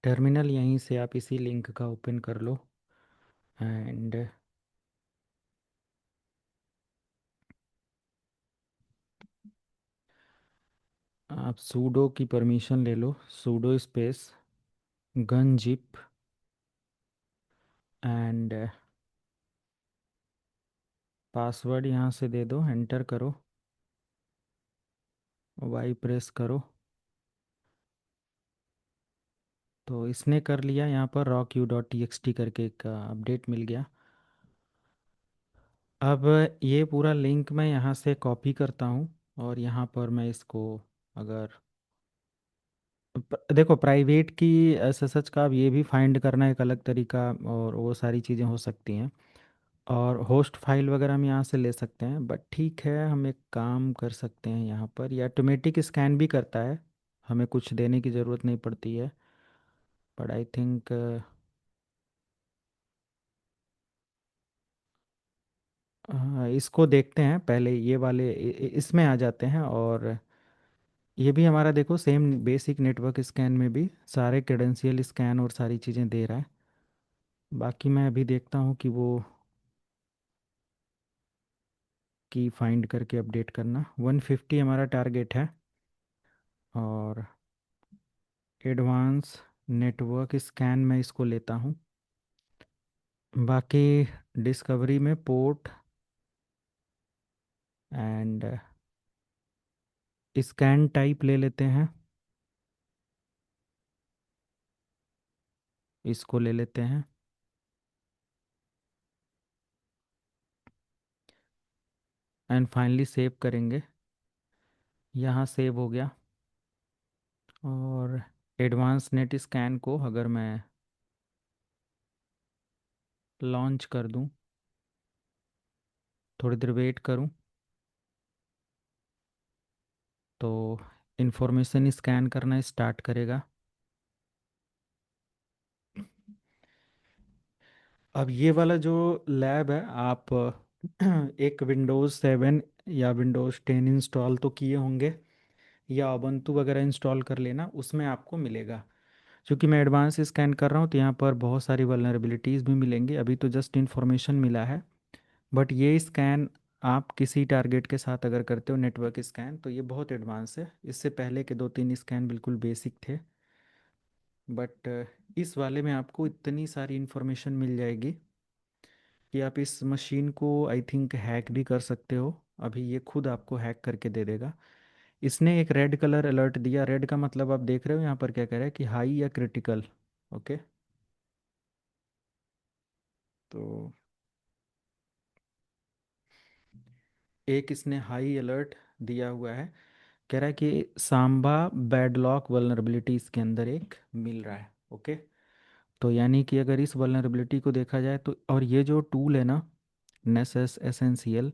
टर्मिनल यहीं से आप इसी लिंक का ओपन कर लो, एंड आप सूडो की परमिशन ले लो, pseudo space gun zip, and password यहाँ से दे दो, एंटर करो, वाई प्रेस करो। तो इसने कर लिया, यहाँ पर rocku.txt करके एक अपडेट मिल गया। अब ये पूरा लिंक मैं यहाँ से कॉपी करता हूँ, और यहाँ पर मैं इसको, अगर देखो प्राइवेट की एसएसएच का अब ये भी फाइंड करना एक अलग तरीका, और वो सारी चीज़ें हो सकती हैं, और होस्ट फाइल वगैरह हम यहाँ से ले सकते हैं, बट ठीक है हम एक काम कर सकते हैं, यहाँ पर ये ऑटोमेटिक स्कैन भी करता है, हमें कुछ देने की ज़रूरत नहीं पड़ती है, बट आई थिंक इसको देखते हैं पहले, ये वाले इसमें आ जाते हैं, और ये भी हमारा देखो सेम बेसिक नेटवर्क स्कैन में भी सारे क्रेडेंशियल स्कैन और सारी चीज़ें दे रहा है। बाकी मैं अभी देखता हूँ कि वो की फाइंड करके अपडेट करना, 150 हमारा टारगेट है, और एडवांस नेटवर्क स्कैन में इसको लेता हूँ। बाकी डिस्कवरी में पोर्ट एंड स्कैन टाइप ले लेते हैं, इसको ले लेते हैं, एंड फाइनली सेव करेंगे, यहाँ सेव हो गया। और एडवांस नेट स्कैन को अगर मैं लॉन्च कर दूं, थोड़ी देर वेट करूं, तो इन्फॉर्मेशन स्कैन करना स्टार्ट करेगा। अब ये वाला जो लैब है, आप एक विंडोज़ 7 या विंडोज़ 10 इंस्टॉल तो किए होंगे, या उबंटू वगैरह इंस्टॉल कर लेना, उसमें आपको मिलेगा। क्योंकि मैं एडवांस स्कैन कर रहा हूँ तो यहाँ पर बहुत सारी वल्नरेबिलिटीज़ भी मिलेंगी, अभी तो जस्ट इन्फॉर्मेशन मिला है, बट ये स्कैन आप किसी टारगेट के साथ अगर करते हो नेटवर्क स्कैन, तो ये बहुत एडवांस है, इससे पहले के 2-3 स्कैन बिल्कुल बेसिक थे, बट इस वाले में आपको इतनी सारी इन्फॉर्मेशन मिल जाएगी कि आप इस मशीन को आई थिंक हैक भी कर सकते हो। अभी ये खुद आपको हैक करके दे देगा। इसने एक रेड कलर अलर्ट दिया, रेड का मतलब आप देख रहे हो यहाँ पर क्या कह रहा है कि हाई या क्रिटिकल। ओके, तो एक इसने हाई अलर्ट दिया हुआ है, कह रहा है कि सांबा बैडलॉक वल्नरेबिलिटी इसके अंदर एक मिल रहा है। ओके, तो यानी कि अगर इस वल्नरेबिलिटी को देखा जाए तो, और ये जो टूल है ना, नेसेस एसेंशियल,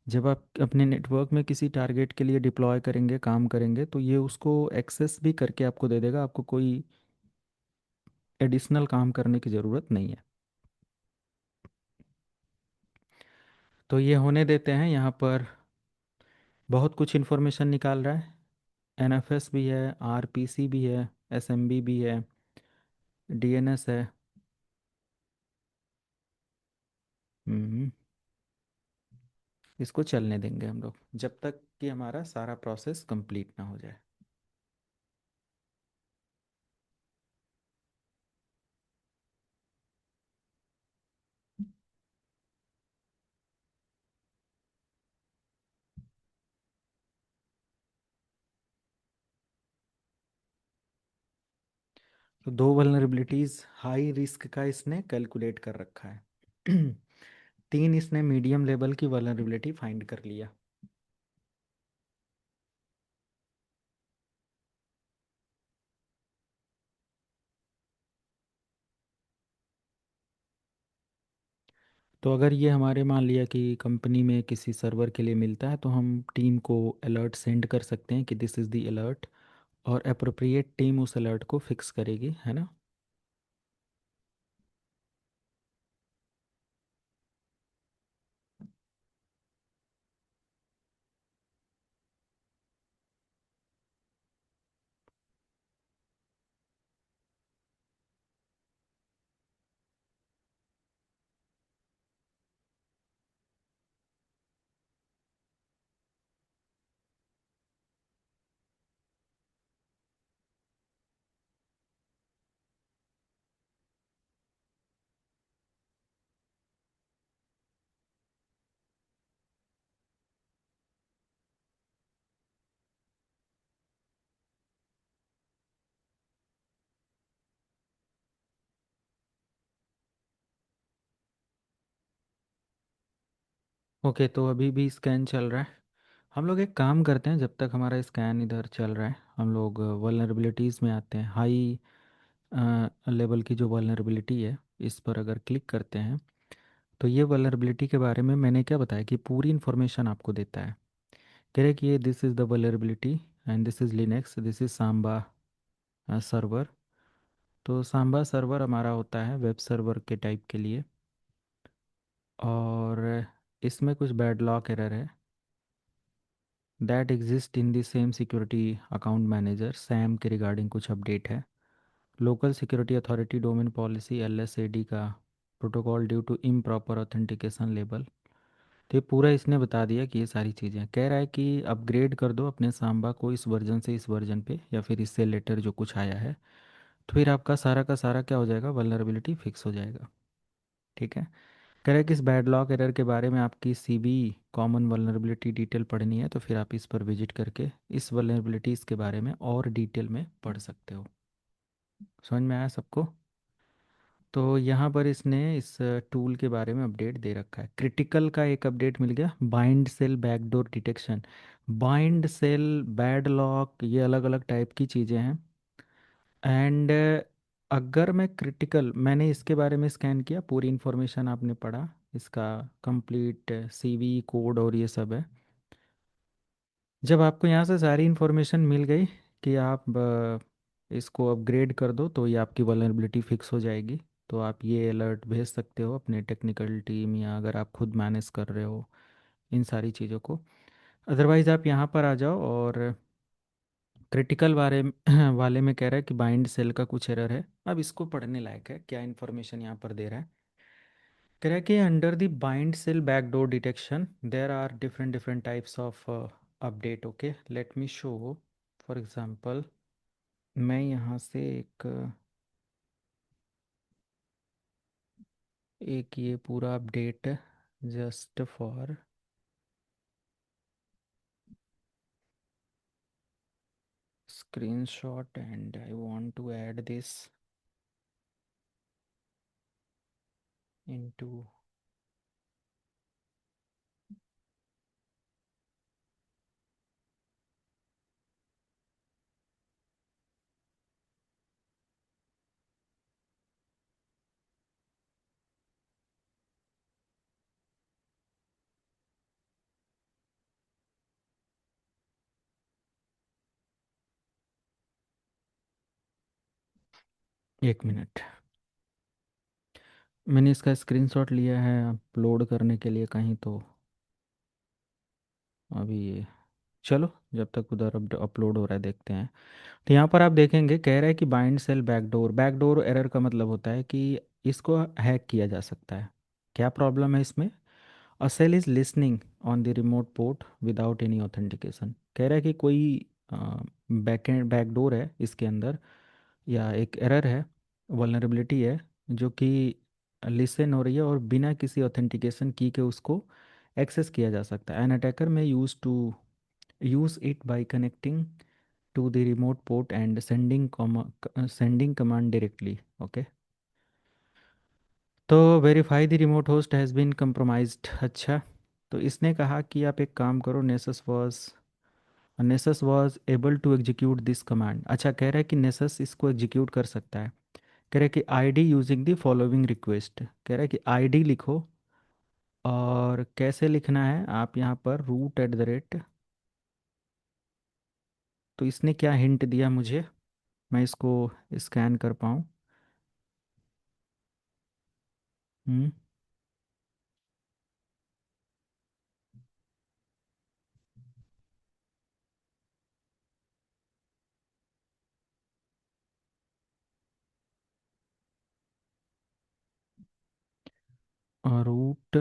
जब आप अपने नेटवर्क में किसी टारगेट के लिए डिप्लॉय करेंगे, काम करेंगे, तो ये उसको एक्सेस भी करके आपको दे देगा, आपको कोई एडिशनल काम करने की ज़रूरत नहीं है। तो ये होने देते हैं। यहाँ पर बहुत कुछ इन्फॉर्मेशन निकाल रहा है, एनएफएस भी है, आरपीसी भी है, एसएमबी भी है, डीएनएस है। हम्म, इसको चलने देंगे हम लोग जब तक कि हमारा सारा प्रोसेस कंप्लीट ना हो जाए। तो दो वल्नरेबिलिटीज़ हाई रिस्क का इसने कैलकुलेट कर रखा है। तीन इसने मीडियम लेवल की वल्नरेबिलिटी फाइंड कर लिया। तो अगर ये हमारे मान लिया कि कंपनी में किसी सर्वर के लिए मिलता है, तो हम टीम को अलर्ट सेंड कर सकते हैं कि दिस इज़ द अलर्ट, और अप्रोप्रिएट टीम उस अलर्ट को फिक्स करेगी, है ना। ओके, तो अभी भी स्कैन चल रहा है। हम लोग एक काम करते हैं, जब तक हमारा स्कैन इधर चल रहा है, हम लोग वल्नरेबिलिटीज़ में आते हैं। हाई लेवल की जो वल्नरेबिलिटी है, इस पर अगर क्लिक करते हैं, तो ये वल्नरेबिलिटी के बारे में मैंने क्या बताया कि पूरी इन्फॉर्मेशन आपको देता है। कह रहे कि ये this is the vulnerability and this is Linux, this is Samba server. तो सांबा सर्वर हमारा होता है वेब सर्वर के टाइप के लिए, और इसमें कुछ बैडलॉक एरर है that exist in the same security account manager Sam के रिगार्डिंग कुछ अपडेट है। Local security authority domain policy एलएसएडी का protocol due to improper authentication label. तो ये पूरा इसने बता दिया कि ये सारी चीज़ें, कह रहा है कि अपग्रेड कर दो अपने सांबा को इस वर्जन से इस वर्जन पे, या फिर इससे लेटर जो कुछ आया है, तो फिर आपका सारा का सारा क्या हो जाएगा, वल्नरेबिलिटी फिक्स हो जाएगा। ठीक है। कह रहा है कि इस बैडलॉक एरर के बारे में आपकी सीबी कॉमन वल्नरेबिलिटी डिटेल पढ़नी है, तो फिर आप इस पर विजिट करके इस वल्नरेबिलिटीज़ के बारे में और डिटेल में पढ़ सकते हो। समझ में आया सबको। तो यहाँ पर इसने इस टूल के बारे में अपडेट दे रखा है। क्रिटिकल का एक अपडेट मिल गया, bind shell backdoor detection. Bind shell, bad lock, ये अलग अलग टाइप की चीज़ें हैं। एंड अगर मैं क्रिटिकल, मैंने इसके बारे में स्कैन किया, पूरी इन्फॉर्मेशन आपने पढ़ा, इसका कंप्लीट सीवी कोड और ये सब है। जब आपको यहाँ से सारी इन्फॉर्मेशन मिल गई कि आप इसको अपग्रेड कर दो, तो ये आपकी वल्नरेबिलिटी फिक्स हो जाएगी। तो आप ये अलर्ट भेज सकते हो अपने टेक्निकल टीम, या अगर आप खुद मैनेज कर रहे हो इन सारी चीज़ों को। अदरवाइज़ आप यहाँ पर आ जाओ, और क्रिटिकल बारे वाले में कह रहा है कि बाइंड सेल का कुछ एरर है। अब इसको पढ़ने लायक है, क्या इन्फॉर्मेशन यहाँ पर दे रहा है। कह रहा है कि under the bind shell backdoor detection there are different different types of update. Okay, let me show. For example, मैं यहाँ से एक ये पूरा update just for screenshot, and I want to add this into एक मिनट। मैंने इसका स्क्रीनशॉट लिया है अपलोड करने के लिए कहीं, तो अभी ये, चलो जब तक उधर अपलोड हो रहा है देखते हैं। तो यहाँ पर आप देखेंगे कह रहा है कि bind shell backdoor. Backdoor error का मतलब होता है कि इसको हैक किया जा सकता है। क्या प्रॉब्लम है इसमें? अ cell is listening on the remote port without any authentication. कह रहा है कि कोई बैकएंड बैकडोर है इसके अंदर, या एक एरर है, वल्नरेबिलिटी है, जो कि लिसन हो रही है और बिना किसी ऑथेंटिकेशन की के उसको एक्सेस किया जा सकता है। एन अटैकर में use to use it by connecting to the remote port and sending command directly. Okay, तो verify the remote host has been compromised। अच्छा, तो इसने कहा कि आप एक काम करो, Nessus was able to execute this command. अच्छा, कह रहा है कि नेसस इसको एग्जीक्यूट कर सकता है। कह रहा है कि ID using the following request. कह रहा है कि आईडी लिखो, और कैसे लिखना है आप यहाँ पर रूट एट द रेट। तो इसने क्या हिंट दिया मुझे, मैं इसको स्कैन कर पाऊँ। हम्म। Root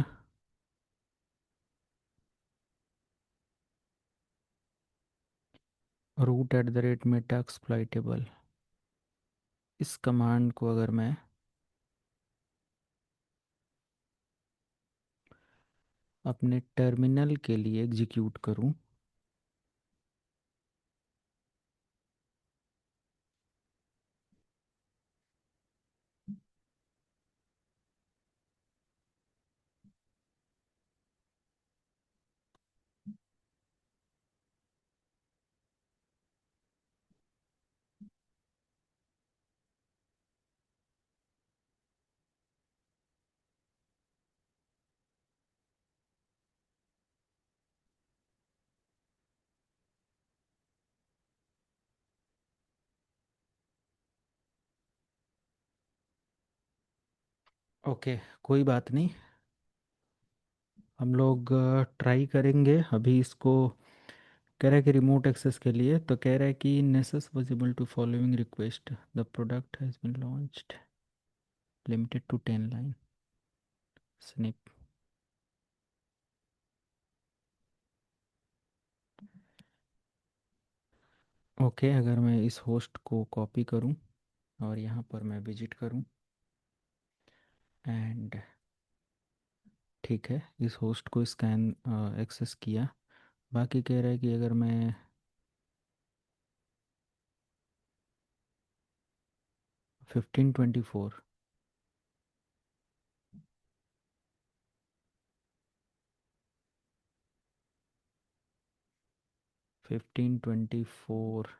root at the rate Meta exploitable. इस कमांड को अगर मैं अपने टर्मिनल के लिए एग्जीक्यूट करूं, ओके, कोई बात नहीं, हम लोग ट्राई करेंगे अभी इसको। कह रहा है कि रिमोट एक्सेस के लिए, तो कह रहा है कि नेसेस was able to following request, the product has been launched, limited to 10 line snip. Okay, अगर मैं इस होस्ट को कॉपी करूं और यहाँ पर मैं विजिट करूं, एंड ठीक है, इस होस्ट को स्कैन एक्सेस किया। बाकी कह रहा है कि अगर मैं 1524, 1524।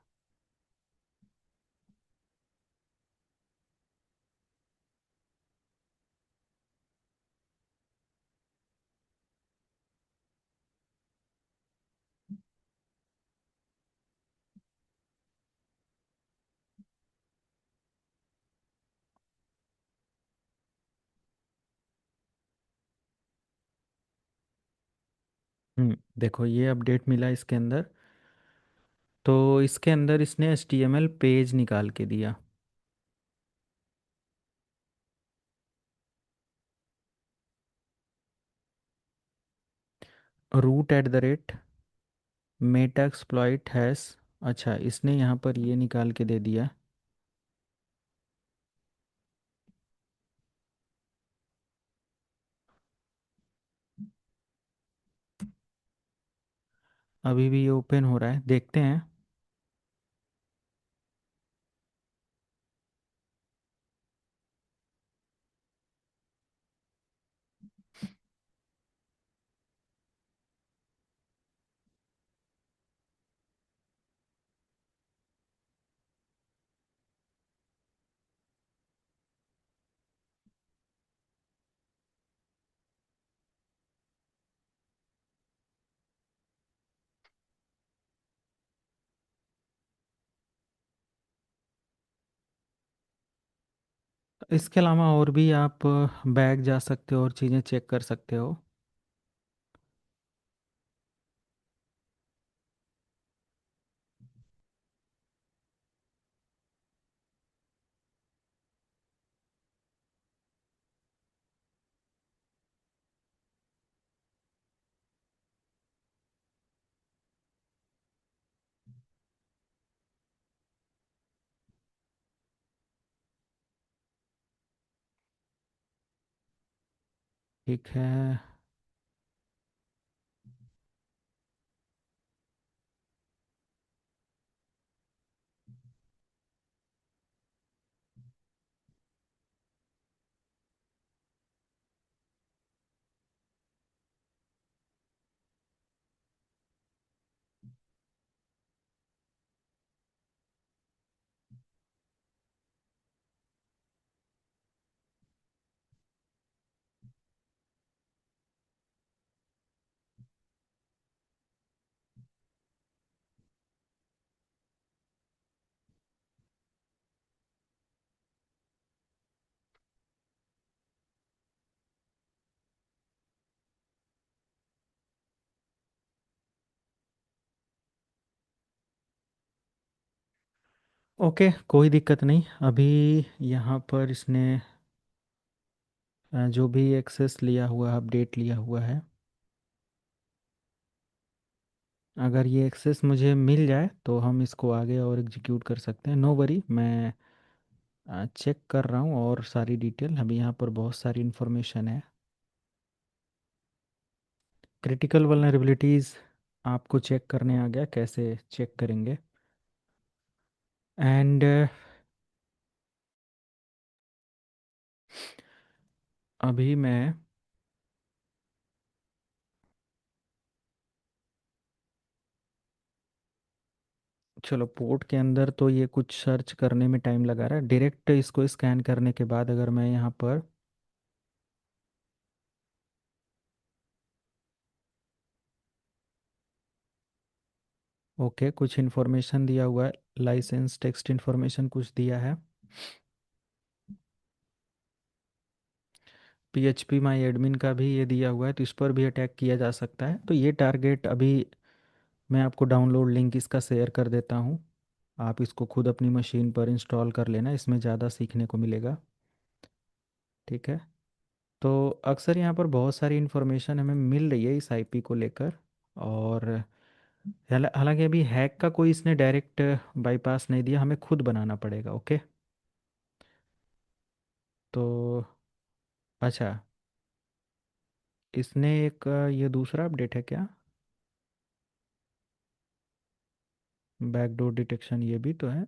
देखो ये अपडेट मिला इसके अंदर। तो इसके अंदर इसने HTML पेज निकाल के दिया। Root at the rate meta exploit has. अच्छा, इसने यहाँ पर ये निकाल के दे दिया। अभी भी ये ओपन हो रहा है, देखते हैं। इसके अलावा और भी आप बैग जा सकते हो और चीज़ें चेक कर सकते हो। ठीक है। ओके, कोई दिक्कत नहीं। अभी यहाँ पर इसने जो भी एक्सेस लिया हुआ, अपडेट लिया हुआ है, अगर ये एक्सेस मुझे मिल जाए तो हम इसको आगे और एग्जीक्यूट कर सकते हैं। नो वरी, मैं चेक कर रहा हूँ और सारी डिटेल। अभी यहाँ पर बहुत सारी इन्फॉर्मेशन है। क्रिटिकल वल्नरेबिलिटीज़ आपको चेक करने आ गया, कैसे चेक करेंगे। एंड अभी मैं, चलो पोर्ट के अंदर तो ये कुछ सर्च करने में टाइम लगा रहा है। डायरेक्ट इसको स्कैन करने के बाद अगर मैं यहाँ पर, ओके, कुछ इन्फॉर्मेशन दिया हुआ है, लाइसेंस टेक्स्ट इन्फॉर्मेशन कुछ दिया है। PHP माई एडमिन का भी ये दिया हुआ है, तो इस पर भी अटैक किया जा सकता है। तो ये टारगेट अभी मैं आपको डाउनलोड लिंक इसका शेयर कर देता हूँ। आप इसको खुद अपनी मशीन पर इंस्टॉल कर लेना, इसमें ज़्यादा सीखने को मिलेगा। ठीक है। तो अक्सर यहाँ पर बहुत सारी इन्फॉर्मेशन हमें मिल रही है इस आईपी को लेकर। और हालांकि अभी हैक का कोई इसने डायरेक्ट बाईपास नहीं दिया, हमें खुद बनाना पड़ेगा। ओके। तो अच्छा, इसने एक ये दूसरा अपडेट है क्या, बैकडोर डिटेक्शन, ये भी तो है।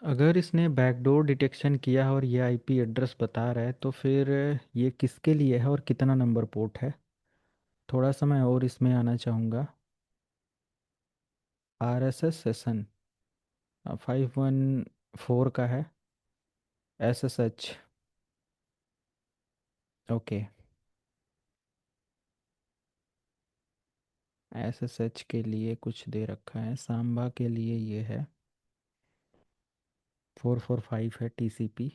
अगर इसने बैकडोर डिटेक्शन किया है और ये आईपी एड्रेस बता रहा है, तो फिर ये किसके लिए है और कितना नंबर पोर्ट है। थोड़ा सा मैं और इसमें आना चाहूँगा। RSS सेशन 514 का है। SSH, okay. SSH के लिए कुछ दे रखा है, सांबा के लिए ये है 445 है TCP।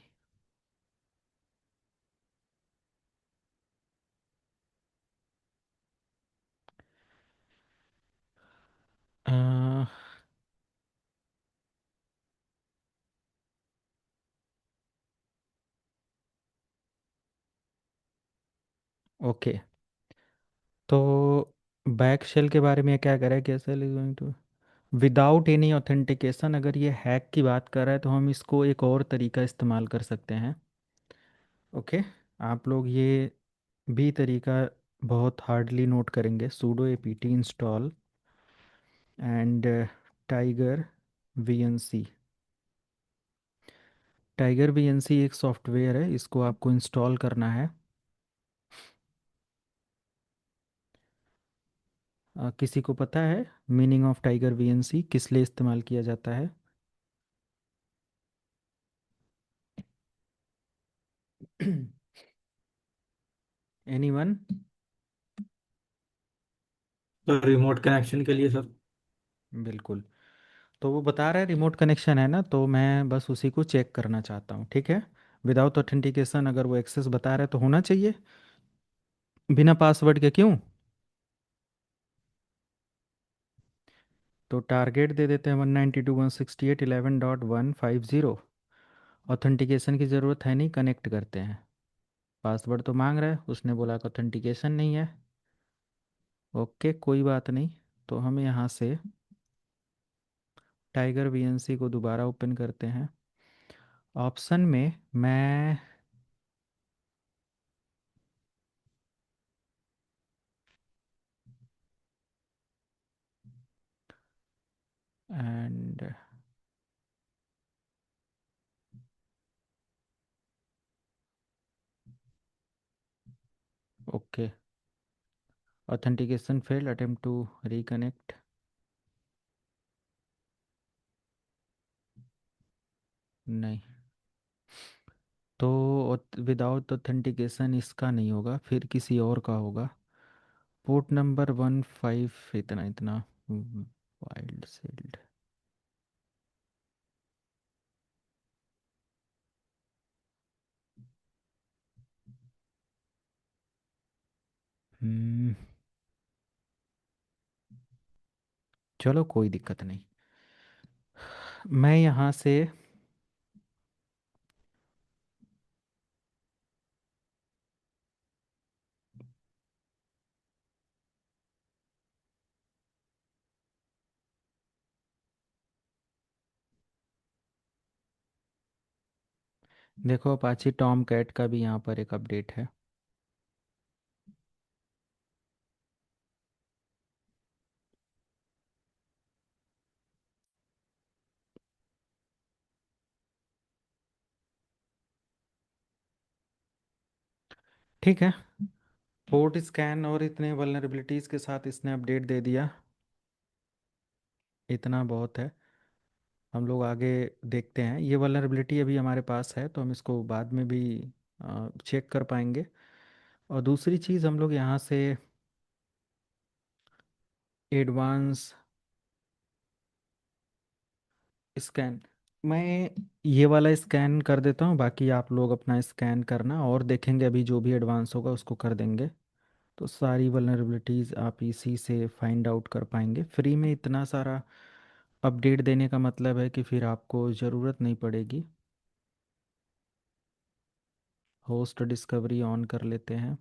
ओके। तो बैक शेल के बारे में क्या कह रहा है, कैसे is going to without any authentication. अगर ये हैक की बात कर रहा है तो हम इसको एक और तरीका इस्तेमाल कर सकते हैं। ओके। आप लोग ये भी तरीका बहुत हार्डली नोट करेंगे। Pseudo apt install and tiger VNC। Tiger VNC एक सॉफ्टवेयर है, इसको आपको इंस्टॉल करना है। किसी को पता है मीनिंग ऑफ टाइगर VNC किस लिए इस्तेमाल किया जाता है? एनीवन? सर रिमोट कनेक्शन के लिए सर। बिल्कुल। तो वो बता रहा है रिमोट कनेक्शन है ना, तो मैं बस उसी को चेक करना चाहता हूँ, ठीक है। विदाउट ऑथेंटिकेशन अगर वो एक्सेस बता रहा है तो होना चाहिए, बिना पासवर्ड के क्यों। तो टारगेट दे देते हैं 192.168.11.150। ऑथेंटिकेशन की ज़रूरत है नहीं, कनेक्ट करते हैं। पासवर्ड तो मांग रहा है, उसने बोला कि ऑथेंटिकेशन नहीं है। ओके, कोई बात नहीं। तो हम यहाँ से टाइगर वीएनसी को दोबारा ओपन करते हैं। ऑप्शन में मैं and okay, authentication failed, attempt to reconnect. नहीं, तो विदाउट ऑथेंटिकेशन इसका नहीं होगा, फिर किसी और का होगा। पोर्ट नंबर 15, इतना इतना वाइल्ड सेल्ड। हम्म, चलो कोई दिक्कत नहीं। मैं यहाँ से देखो, अपाची टॉम कैट का भी यहाँ पर एक अपडेट है। ठीक है, पोर्ट स्कैन और इतने वल्नरेबिलिटीज़ के साथ इसने अपडेट दे दिया, इतना बहुत है। हम लोग आगे देखते हैं। ये वल्नरेबिलिटी अभी हमारे पास है तो हम इसको बाद में भी चेक कर पाएंगे। और दूसरी चीज़, हम लोग यहाँ से एडवांस स्कैन, मैं ये वाला स्कैन कर देता हूँ, बाकी आप लोग अपना स्कैन करना और देखेंगे। अभी जो भी एडवांस होगा उसको कर देंगे, तो सारी वल्नरेबिलिटीज़ आप इसी से फाइंड आउट कर पाएंगे। फ्री में इतना सारा अपडेट देने का मतलब है कि फिर आपको ज़रूरत नहीं पड़ेगी। होस्ट डिस्कवरी ऑन कर लेते हैं।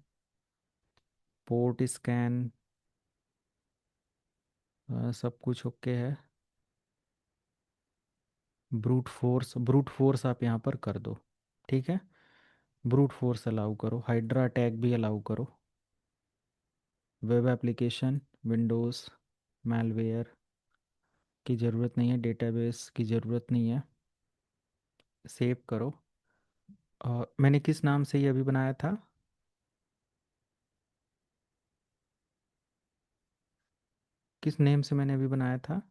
पोर्ट स्कैन, सब कुछ ओके है। ब्रूट फोर्स, ब्रूट फोर्स आप यहाँ पर कर दो, ठीक है। ब्रूट फोर्स अलाउ करो, हाइड्रा अटैक भी अलाउ करो। वेब एप्लीकेशन, विंडोज़, मैलवेयर की ज़रूरत नहीं है, डेटाबेस की ज़रूरत नहीं है। सेव करो। और मैंने किस नाम से ये अभी बनाया था? किस नेम से मैंने अभी बनाया था?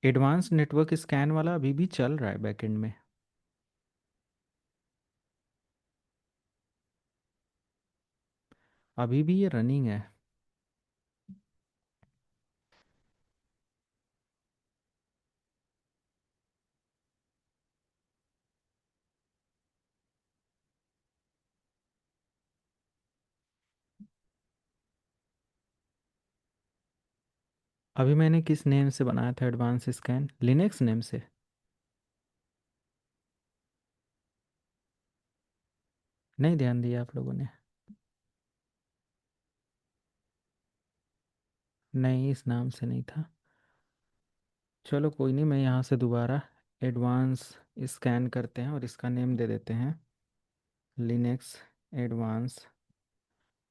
एडवांस नेटवर्क स्कैन वाला अभी भी चल रहा है बैकएंड में। अभी भी ये रनिंग है। अभी मैंने किस नेम से बनाया था एडवांस स्कैन? लिनक्स नेम से। नहीं ध्यान दिया आप लोगों ने? नहीं, इस नाम से नहीं था। चलो कोई नहीं, मैं यहाँ से दोबारा एडवांस स्कैन करते हैं और इसका नेम दे देते हैं लिनक्स एडवांस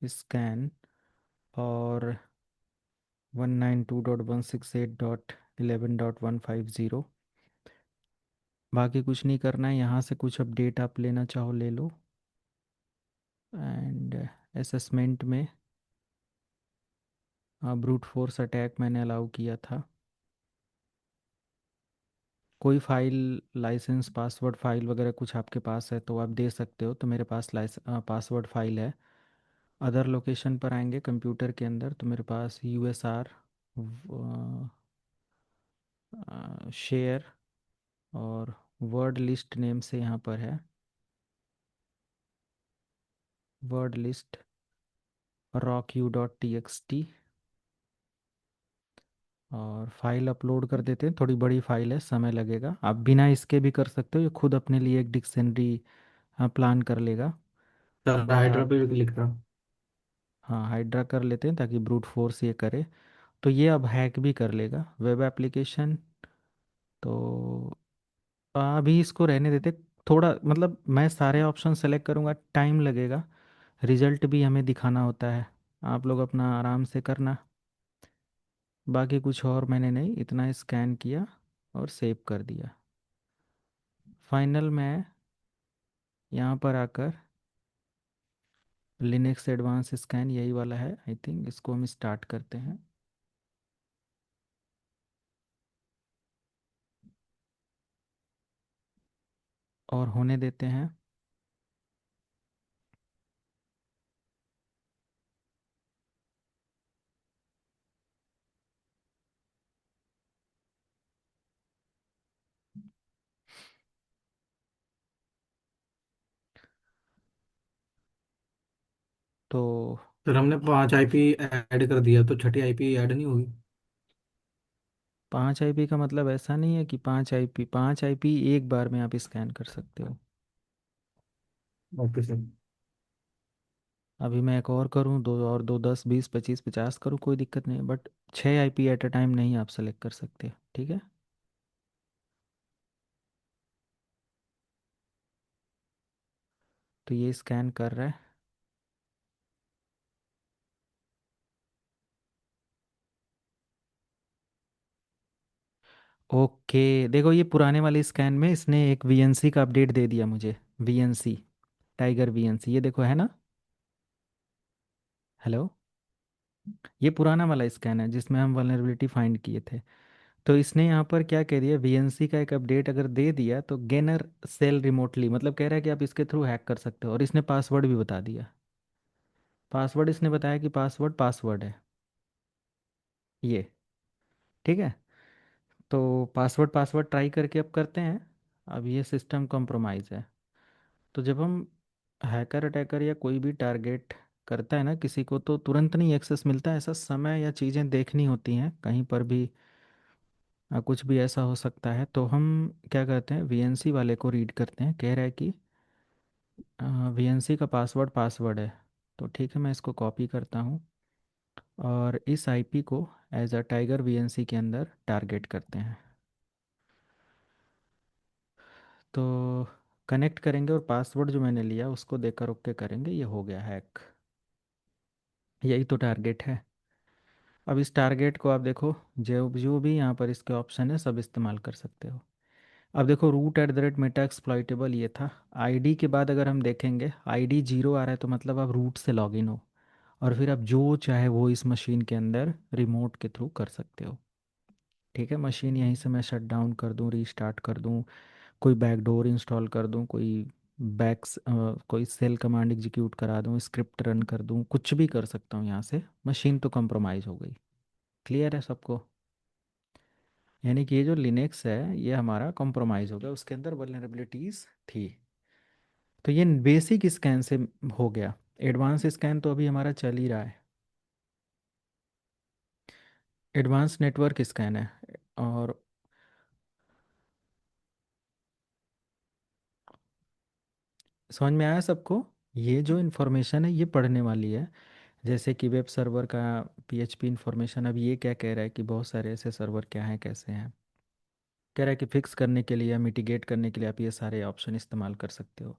स्कैन। और 192.168.11.150। बाकी कुछ नहीं करना है, यहाँ से कुछ अपडेट आप लेना चाहो ले लो। एंड असेसमेंट में ब्रूट फोर्स अटैक मैंने अलाउ किया था। कोई फाइल लाइसेंस पासवर्ड फाइल वगैरह कुछ आपके पास है तो आप दे सकते हो, तो मेरे पास पासवर्ड फाइल है। अदर लोकेशन पर आएंगे कंप्यूटर के अंदर तो मेरे पास यूएसआर शेयर और वर्ड लिस्ट नेम से यहाँ पर है, वर्ड लिस्ट rockU.txt। और फाइल अपलोड कर देते हैं, थोड़ी बड़ी फाइल है, समय लगेगा, आप बिना इसके भी कर सकते हो, ये खुद अपने लिए एक डिक्शनरी प्लान कर लेगा। सर बट हाइड्रा आप, पे भी क्लिक करा। हाँ हाइड्रा कर लेते हैं ताकि ब्रूट फोर्स ये करे। तो ये अब हैक भी कर लेगा वेब एप्लीकेशन। तो अभी इसको रहने देते, थोड़ा मतलब मैं सारे ऑप्शन सेलेक्ट करूँगा, टाइम लगेगा, रिजल्ट भी हमें दिखाना होता है, आप लोग अपना आराम से करना। बाकी कुछ और मैंने नहीं, इतना स्कैन किया और सेव कर दिया। फाइनल में यहाँ पर आकर लिनक्स एडवांस स्कैन यही वाला है आई थिंक, इसको हम स्टार्ट करते हैं। और होने देते हैं। तो सर हमने 5 आईपी ऐड कर दिया तो छठी आईपी ऐड नहीं होगी? 5 आईपी का मतलब ऐसा नहीं है कि 5 आईपी एक बार में आप स्कैन कर सकते हो। Okay sir. अभी मैं एक और करूँ, दो और दो, 10 20 25 50 करूँ, कोई दिक्कत नहीं है, but 6 IP at a time नहीं आप सेलेक्ट कर सकते, ठीक है। तो ये स्कैन कर रहा है। ओके, देखो ये पुराने वाले स्कैन में इसने एक वीएनसी का अपडेट दे दिया मुझे, वीएनसी, टाइगर वीएनसी, ये देखो है ना। हेलो, ये पुराना वाला स्कैन है जिसमें हम वल्नरेबिलिटी फाइंड किए थे। तो इसने यहाँ पर क्या कह दिया, वीएनसी का एक अपडेट अगर दे दिया तो गेनर सेल रिमोटली, मतलब कह रहा है कि आप इसके थ्रू हैक कर सकते हो, और इसने पासवर्ड भी बता दिया। पासवर्ड इसने बताया कि पासवर्ड पासवर्ड है ये, ठीक है। तो पासवर्ड पासवर्ड ट्राई करके अब करते हैं। अब ये सिस्टम कॉम्प्रोमाइज़ है। तो जब हम हैकर अटैकर या कोई भी टारगेट करता है ना किसी को, तो तुरंत नहीं एक्सेस मिलता है, ऐसा समय या चीज़ें देखनी होती हैं, कहीं पर भी कुछ भी ऐसा हो सकता है। तो हम क्या करते हैं, वीएनसी वाले को रीड करते हैं, कह रहा है कि वीएनसी का पासवर्ड पासवर्ड है। तो ठीक है, मैं इसको कॉपी करता हूँ और इस आईपी को एज अ टाइगर वीएनसी के अंदर टारगेट करते हैं। तो कनेक्ट करेंगे और पासवर्ड जो मैंने लिया उसको देकर ओके करेंगे, ये हो गया हैक। यही तो टारगेट है। अब इस टारगेट को आप देखो, जो जो भी यहाँ पर इसके ऑप्शन है सब इस्तेमाल कर सकते हो। अब देखो root at the rate Meta exploitable ये था। आईडी के बाद अगर हम देखेंगे आईडी 0 आ रहा है तो मतलब आप रूट से लॉगिन हो, और फिर आप जो चाहे वो इस मशीन के अंदर रिमोट के थ्रू कर सकते हो, ठीक है। मशीन यहीं से मैं शट डाउन कर दूँ, रीस्टार्ट कर दूँ, कोई बैकडोर इंस्टॉल कर दूँ, कोई सेल कमांड एग्जीक्यूट करा दूँ, स्क्रिप्ट रन कर दूँ, कुछ भी कर सकता हूँ यहाँ से। मशीन तो कंप्रोमाइज़ हो गई। क्लियर है सबको? यानी कि ये जो लिनक्स है ये हमारा कंप्रोमाइज़ हो गया, उसके अंदर वल्नरेबिलिटीज़ थी। तो ये बेसिक स्कैन से हो गया। एडवांस स्कैन तो अभी हमारा चल ही रहा है, एडवांस नेटवर्क स्कैन है। और समझ में आया सबको? ये जो इन्फॉर्मेशन है ये पढ़ने वाली है, जैसे कि वेब सर्वर का पीएचपी इन्फॉर्मेशन। अब ये क्या कह रहा है कि बहुत सारे ऐसे सर्वर क्या हैं, कैसे हैं, कह रहा है कि फिक्स करने के लिए या मिटिगेट करने के लिए आप ये सारे ऑप्शन इस्तेमाल कर सकते हो।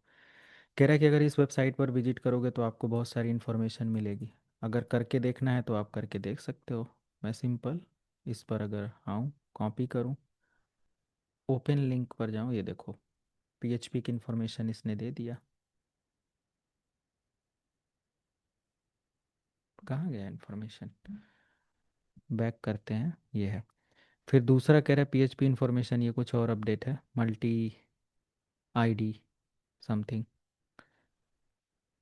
कह रहा है कि अगर इस वेबसाइट पर विजिट करोगे तो आपको बहुत सारी इन्फॉर्मेशन मिलेगी, अगर करके देखना है तो आप करके देख सकते हो। मैं सिंपल इस पर अगर आऊँ, कॉपी करूँ, ओपन लिंक पर जाऊँ, ये देखो पीएचपी की इन्फॉर्मेशन इसने दे दिया। कहाँ गया इन्फॉर्मेशन, बैक करते हैं, ये है। फिर दूसरा कह रहा है PHP इंफॉर्मेशन, ये कुछ और अपडेट है, मल्टी आईडी समथिंग।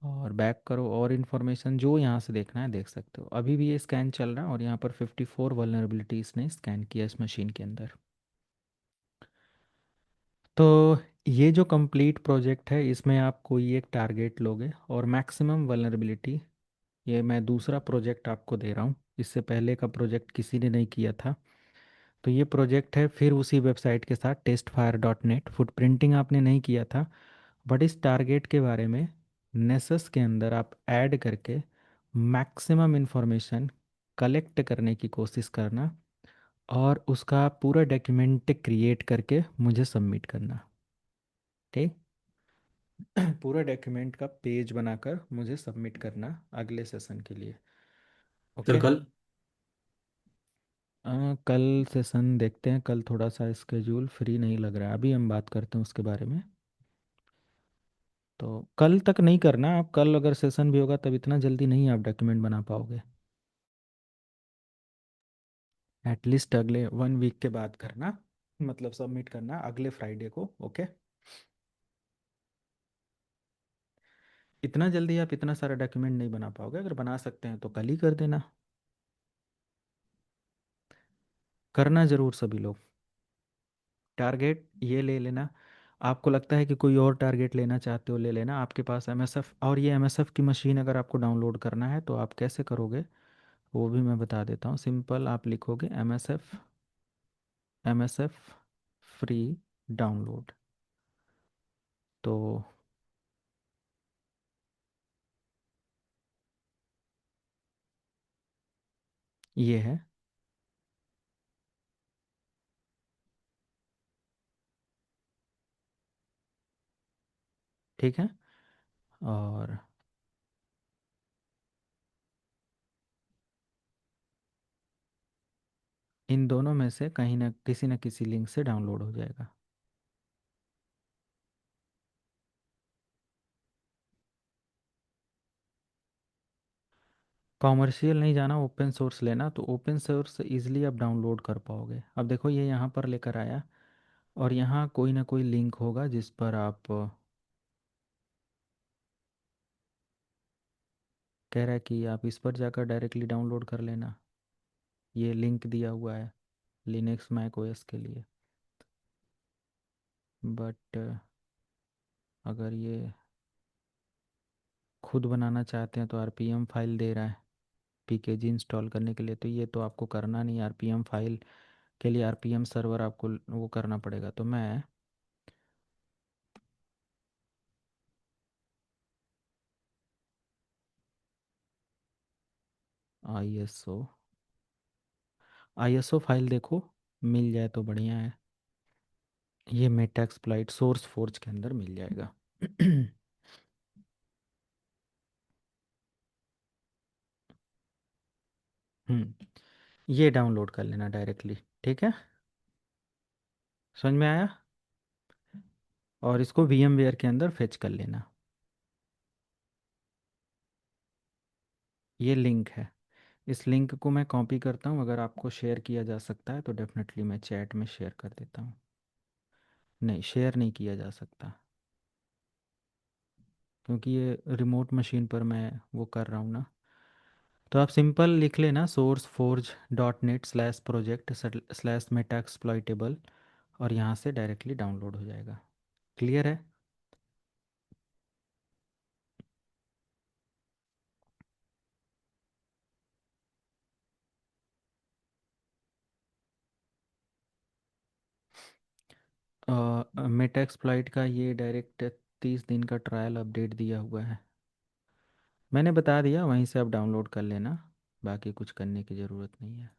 और बैक करो, और इन्फॉर्मेशन जो यहाँ से देखना है देख सकते हो। अभी भी ये स्कैन चल रहा है और यहाँ पर 54 वल्नरेबिलिटीज़ ने स्कैन किया इस मशीन के अंदर। तो ये जो कंप्लीट प्रोजेक्ट है इसमें आप कोई एक टारगेट लोगे और मैक्सिमम वल्नरेबिलिटी, ये मैं दूसरा प्रोजेक्ट आपको दे रहा हूँ, इससे पहले का प्रोजेक्ट किसी ने नहीं किया था। तो ये प्रोजेक्ट है फिर उसी वेबसाइट के साथ, testfire.net। फुटप्रिंटिंग आपने नहीं किया था, बट इस टारगेट के बारे में नेसस के अंदर आप ऐड करके मैक्सिमम इंफॉर्मेशन कलेक्ट करने की कोशिश करना और उसका पूरा डॉक्यूमेंट क्रिएट करके मुझे सबमिट करना। ठीक। पूरा डॉक्यूमेंट का पेज बनाकर मुझे सबमिट करना अगले सेशन के लिए। Sir okay. कल। कल सेशन देखते हैं, कल थोड़ा सा स्केड्यूल फ्री नहीं लग रहा है, अभी हम बात करते हैं उसके बारे में। तो कल तक नहीं करना आप, कल अगर सेशन भी होगा तब इतना जल्दी नहीं आप डॉक्यूमेंट बना पाओगे। एटलीस्ट अगले 1 वीक के बाद करना, मतलब सबमिट करना अगले फ्राइडे को। ओके। इतना जल्दी आप इतना सारा डॉक्यूमेंट नहीं बना पाओगे, अगर बना सकते हैं तो कल ही कर देना। करना ज़रूर सभी लोग। टारगेट ये ले लेना, आपको लगता है कि कोई और टारगेट लेना चाहते हो ले लेना। आपके पास MSF, और ये MSF की मशीन अगर आपको डाउनलोड करना है तो आप कैसे करोगे वो भी मैं बता देता हूँ। सिंपल, आप लिखोगे MSF फ्री डाउनलोड, तो ये है। ठीक है। और इन दोनों में से कहीं ना किसी लिंक से डाउनलोड हो जाएगा। कॉमर्शियल नहीं जाना, ओपन सोर्स लेना, तो ओपन सोर्स से ईजिली आप डाउनलोड कर पाओगे। अब देखो ये यहाँ पर लेकर आया और यहाँ कोई ना कोई लिंक होगा जिस पर आप कह रहा है कि आप इस पर जाकर डायरेक्टली डाउनलोड कर लेना। ये लिंक दिया हुआ है लिनक्स मैक ओएस के लिए, बट अगर ये खुद बनाना चाहते हैं तो RPM फाइल दे रहा है PKG इंस्टॉल करने के लिए, तो ये तो आपको करना नहीं। RPM फाइल के लिए RPM सर्वर आपको वो करना पड़ेगा। तो मैं ISO ISO फाइल देखो, मिल जाए तो बढ़िया है। ये मेटा एक्सप्लॉइट सोर्स फोर्ज के अंदर मिल जाएगा। ये डाउनलोड कर लेना डायरेक्टली। ठीक है, समझ में आया। और इसको VMware के अंदर फेच कर लेना। ये लिंक है, इस लिंक को मैं कॉपी करता हूँ, अगर आपको शेयर किया जा सकता है तो डेफिनेटली मैं चैट में शेयर कर देता हूँ। नहीं, शेयर नहीं किया जा सकता क्योंकि ये रिमोट मशीन पर मैं वो कर रहा हूँ ना। तो आप सिंपल लिख लेना sourceforge.net/project/metaexploitable और यहाँ से डायरेक्टली डाउनलोड हो जाएगा। क्लियर है। मेटा एक्सप्लॉइट का ये डायरेक्ट 30 दिन का ट्रायल अपडेट दिया हुआ है, मैंने बता दिया, वहीं से आप डाउनलोड कर लेना, बाकी कुछ करने की ज़रूरत नहीं है।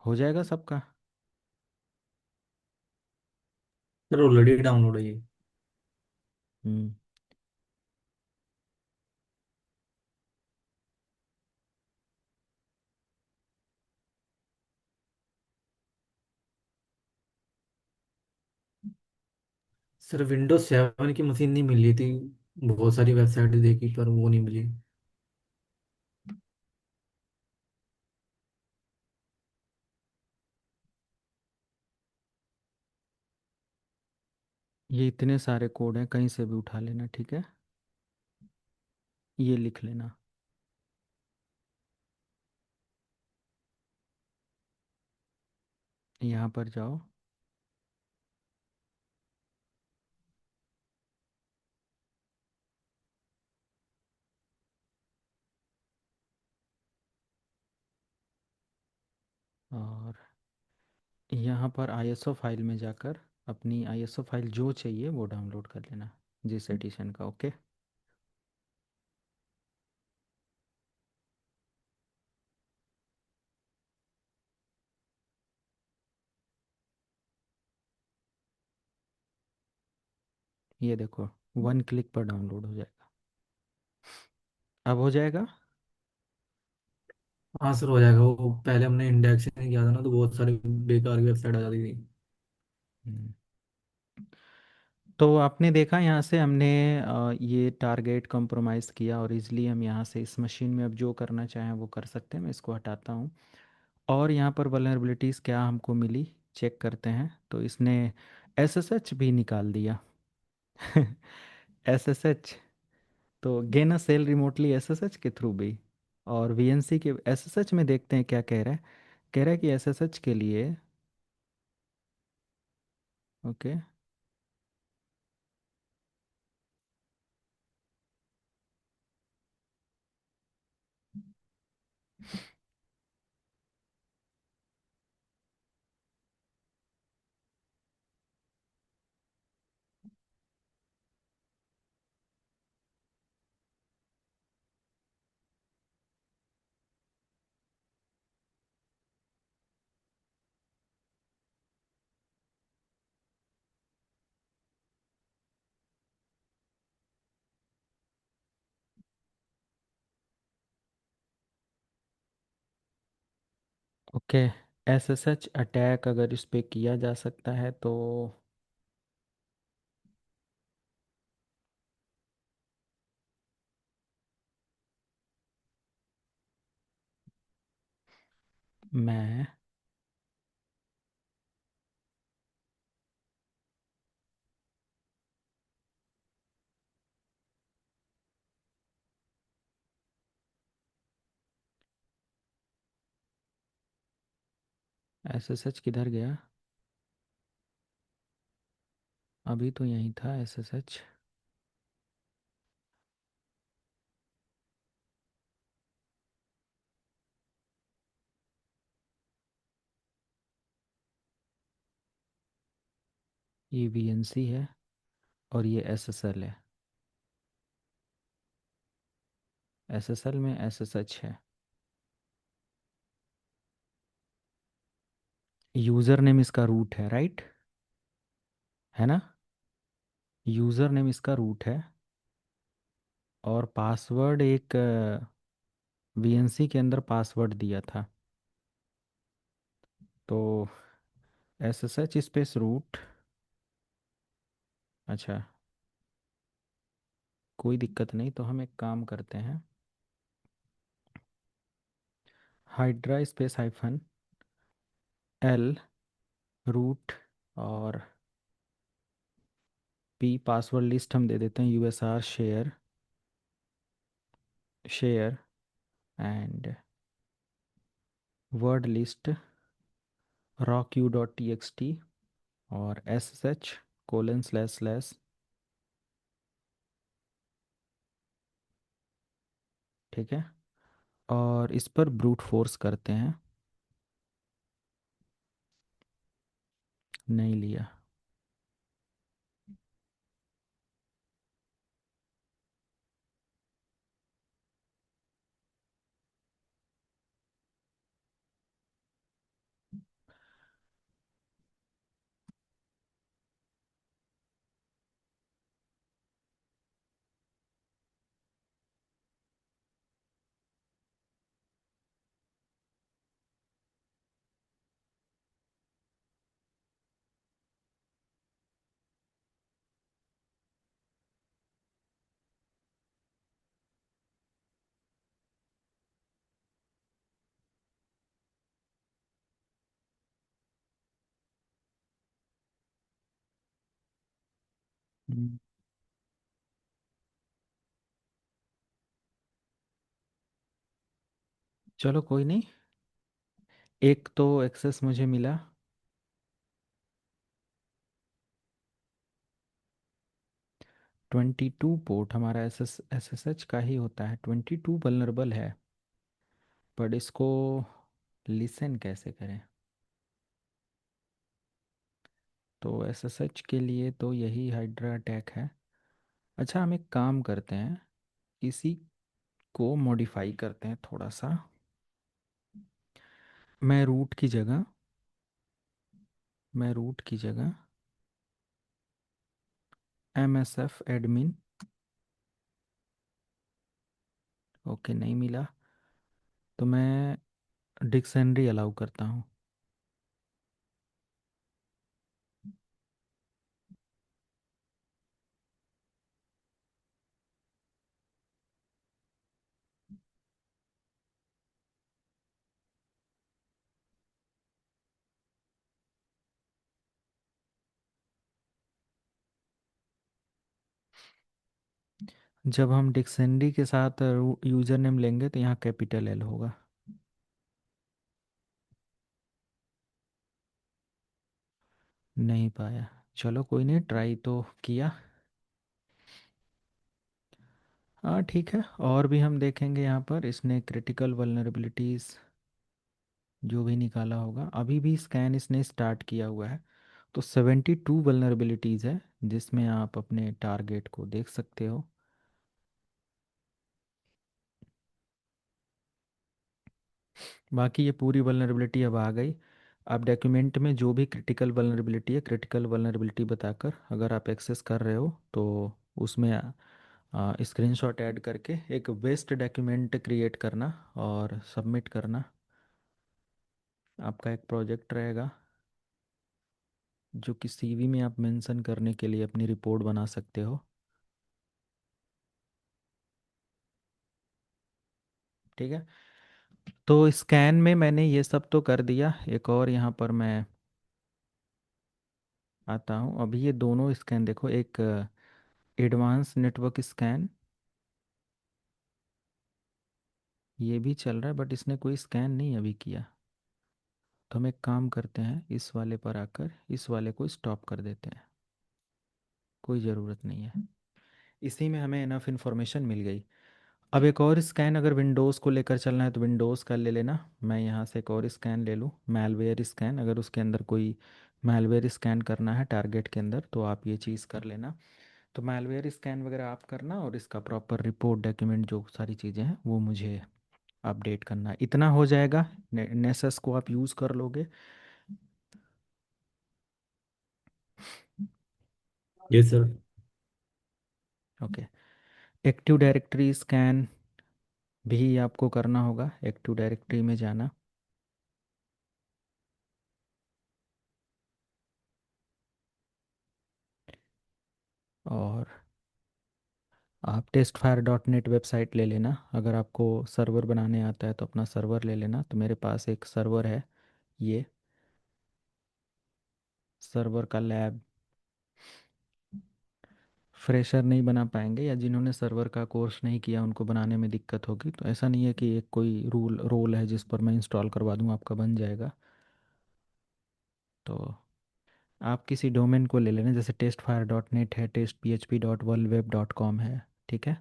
हो जाएगा सबका। सर ऑलरेडी डाउनलोड है ये। हम्म। सर Windows 7 की मशीन नहीं मिली थी, बहुत सारी वेबसाइट देखी पर वो नहीं मिली। ये इतने सारे कोड हैं, कहीं से भी उठा लेना, ठीक है। ये लिख लेना। यहाँ पर जाओ, और यहाँ पर आईएसओ फाइल में जाकर अपनी आईएसओ फाइल जो चाहिए वो डाउनलोड कर लेना, जिस एडिशन का। ओके। ये देखो, 1 क्लिक पर डाउनलोड हो जाएगा। अब हो जाएगा। हाँ सर, हो जाएगा। वो पहले हमने इंडेक्स नहीं किया था ना, तो बहुत सारी बेकार की वेबसाइट आ जाती थी। हम्म। तो आपने देखा यहाँ से हमने ये टारगेट कंप्रोमाइज़ किया, और इजली हम यहाँ से इस मशीन में अब जो करना चाहें वो कर सकते हैं। मैं इसको हटाता हूँ, और यहाँ पर वल्नरेबिलिटीज़ क्या हमको मिली चेक करते हैं। तो इसने एसएसएच भी निकाल दिया। एसएसएच, तो gain a shell remotely SSH के थ्रू भी। और वीएनसी के एसएसएच में देखते हैं क्या कह रहा है। कह रहा है कि एसएसएच के लिए, ओके, ओके, एसएसएच अटैक अगर इस पे किया जा सकता है तो मैं एसएसएच किधर गया? अभी तो यहीं था एसएसएच। ये वीएनसी है और ये एसएसएल है। एसएसएल में एसएसएच है। यूज़र नेम इसका रूट है, राइट? है ना? यूज़र नेम इसका रूट है, और पासवर्ड एक वीएनसी के अंदर पासवर्ड दिया था। तो एसएसएच स्पेस रूट। अच्छा, कोई दिक्कत नहीं, तो हम एक काम करते हैं, hydra space hyphen L root, और पी पासवर्ड लिस्ट हम दे देते हैं USR share share and word list rock U dot T x T, और S H colon slash slash, ठीक है। और इस पर ब्रूट फोर्स करते हैं। नहीं लिया। हम्म, चलो कोई नहीं। एक तो एक्सेस मुझे मिला। 22 पोर्ट हमारा एस एस एच का ही होता है, 22 वल्नरेबल है। पर इसको लिसन कैसे करें? तो एसएसएच के लिए तो यही हाइड्रा अटैक है। अच्छा, हम एक काम करते हैं, इसी को मॉडिफाई करते हैं थोड़ा सा। मैं रूट की जगह मैं रूट की जगह MSF एडमिन। ओके, नहीं मिला। तो मैं डिक्शनरी अलाउ करता हूँ। जब हम डिक्शनरी के साथ यूज़र नेम लेंगे तो यहाँ कैपिटल एल होगा। नहीं पाया। चलो कोई नहीं, ट्राई तो किया। हाँ ठीक है, और भी हम देखेंगे यहाँ पर। इसने क्रिटिकल वल्नरेबिलिटीज़ जो भी निकाला होगा, अभी भी स्कैन इसने स्टार्ट किया हुआ है। तो 72 वल्नरेबिलिटीज़ है, जिसमें आप अपने टारगेट को देख सकते हो। बाकी ये पूरी वल्नरेबिलिटी अब आ गई। आप डॉक्यूमेंट में जो भी क्रिटिकल वल्नरेबिलिटी है, क्रिटिकल वल्नरेबिलिटी बताकर अगर आप एक्सेस कर रहे हो तो उसमें स्क्रीनशॉट ऐड करके एक वेस्ट डॉक्यूमेंट क्रिएट करना और सबमिट करना। आपका एक प्रोजेक्ट रहेगा जो कि सीवी में आप मेंशन करने के लिए अपनी रिपोर्ट बना सकते हो। ठीक है। तो स्कैन में मैंने ये सब तो कर दिया। एक और यहाँ पर मैं आता हूँ। अभी ये दोनों स्कैन देखो, एक एडवांस नेटवर्क स्कैन ये भी चल रहा है, बट इसने कोई स्कैन नहीं अभी किया। तो हम एक काम करते हैं, इस वाले पर आकर इस वाले को स्टॉप कर देते हैं। कोई ज़रूरत नहीं है। इसी में हमें इनफ इन्फॉर्मेशन मिल गई। अब एक और स्कैन अगर विंडोज़ को लेकर चलना है तो विंडोज़ का ले लेना। मैं यहाँ से एक और स्कैन ले लूँ, मैलवेयर स्कैन। अगर उसके अंदर कोई मैलवेयर स्कैन करना है टारगेट के अंदर तो आप ये चीज़ कर लेना। तो मैलवेयर स्कैन वगैरह आप करना, और इसका प्रॉपर रिपोर्ट डॉक्यूमेंट जो सारी चीज़ें हैं वो मुझे अपडेट करना है। इतना हो जाएगा। नेसेस को आप यूज़ कर लोगे। Yes sir. Okay. Active directory scan भी आपको करना होगा। एक्टिव डायरेक्टरी में जाना, और आप testfire.net वेबसाइट ले लेना। अगर आपको सर्वर बनाने आता है तो अपना सर्वर ले लेना। तो मेरे पास एक सर्वर है, ये सर्वर का लैब। फ्रेशर नहीं बना पाएंगे, या जिन्होंने सर्वर का कोर्स नहीं किया उनको बनाने में दिक्कत होगी। तो ऐसा नहीं है कि एक कोई रोल है जिस पर मैं इंस्टॉल करवा दूँ आपका बन जाएगा। तो आप किसी डोमेन को ले लेना, जैसे testfire.net है, testphp.worldweb.com है। ठीक है।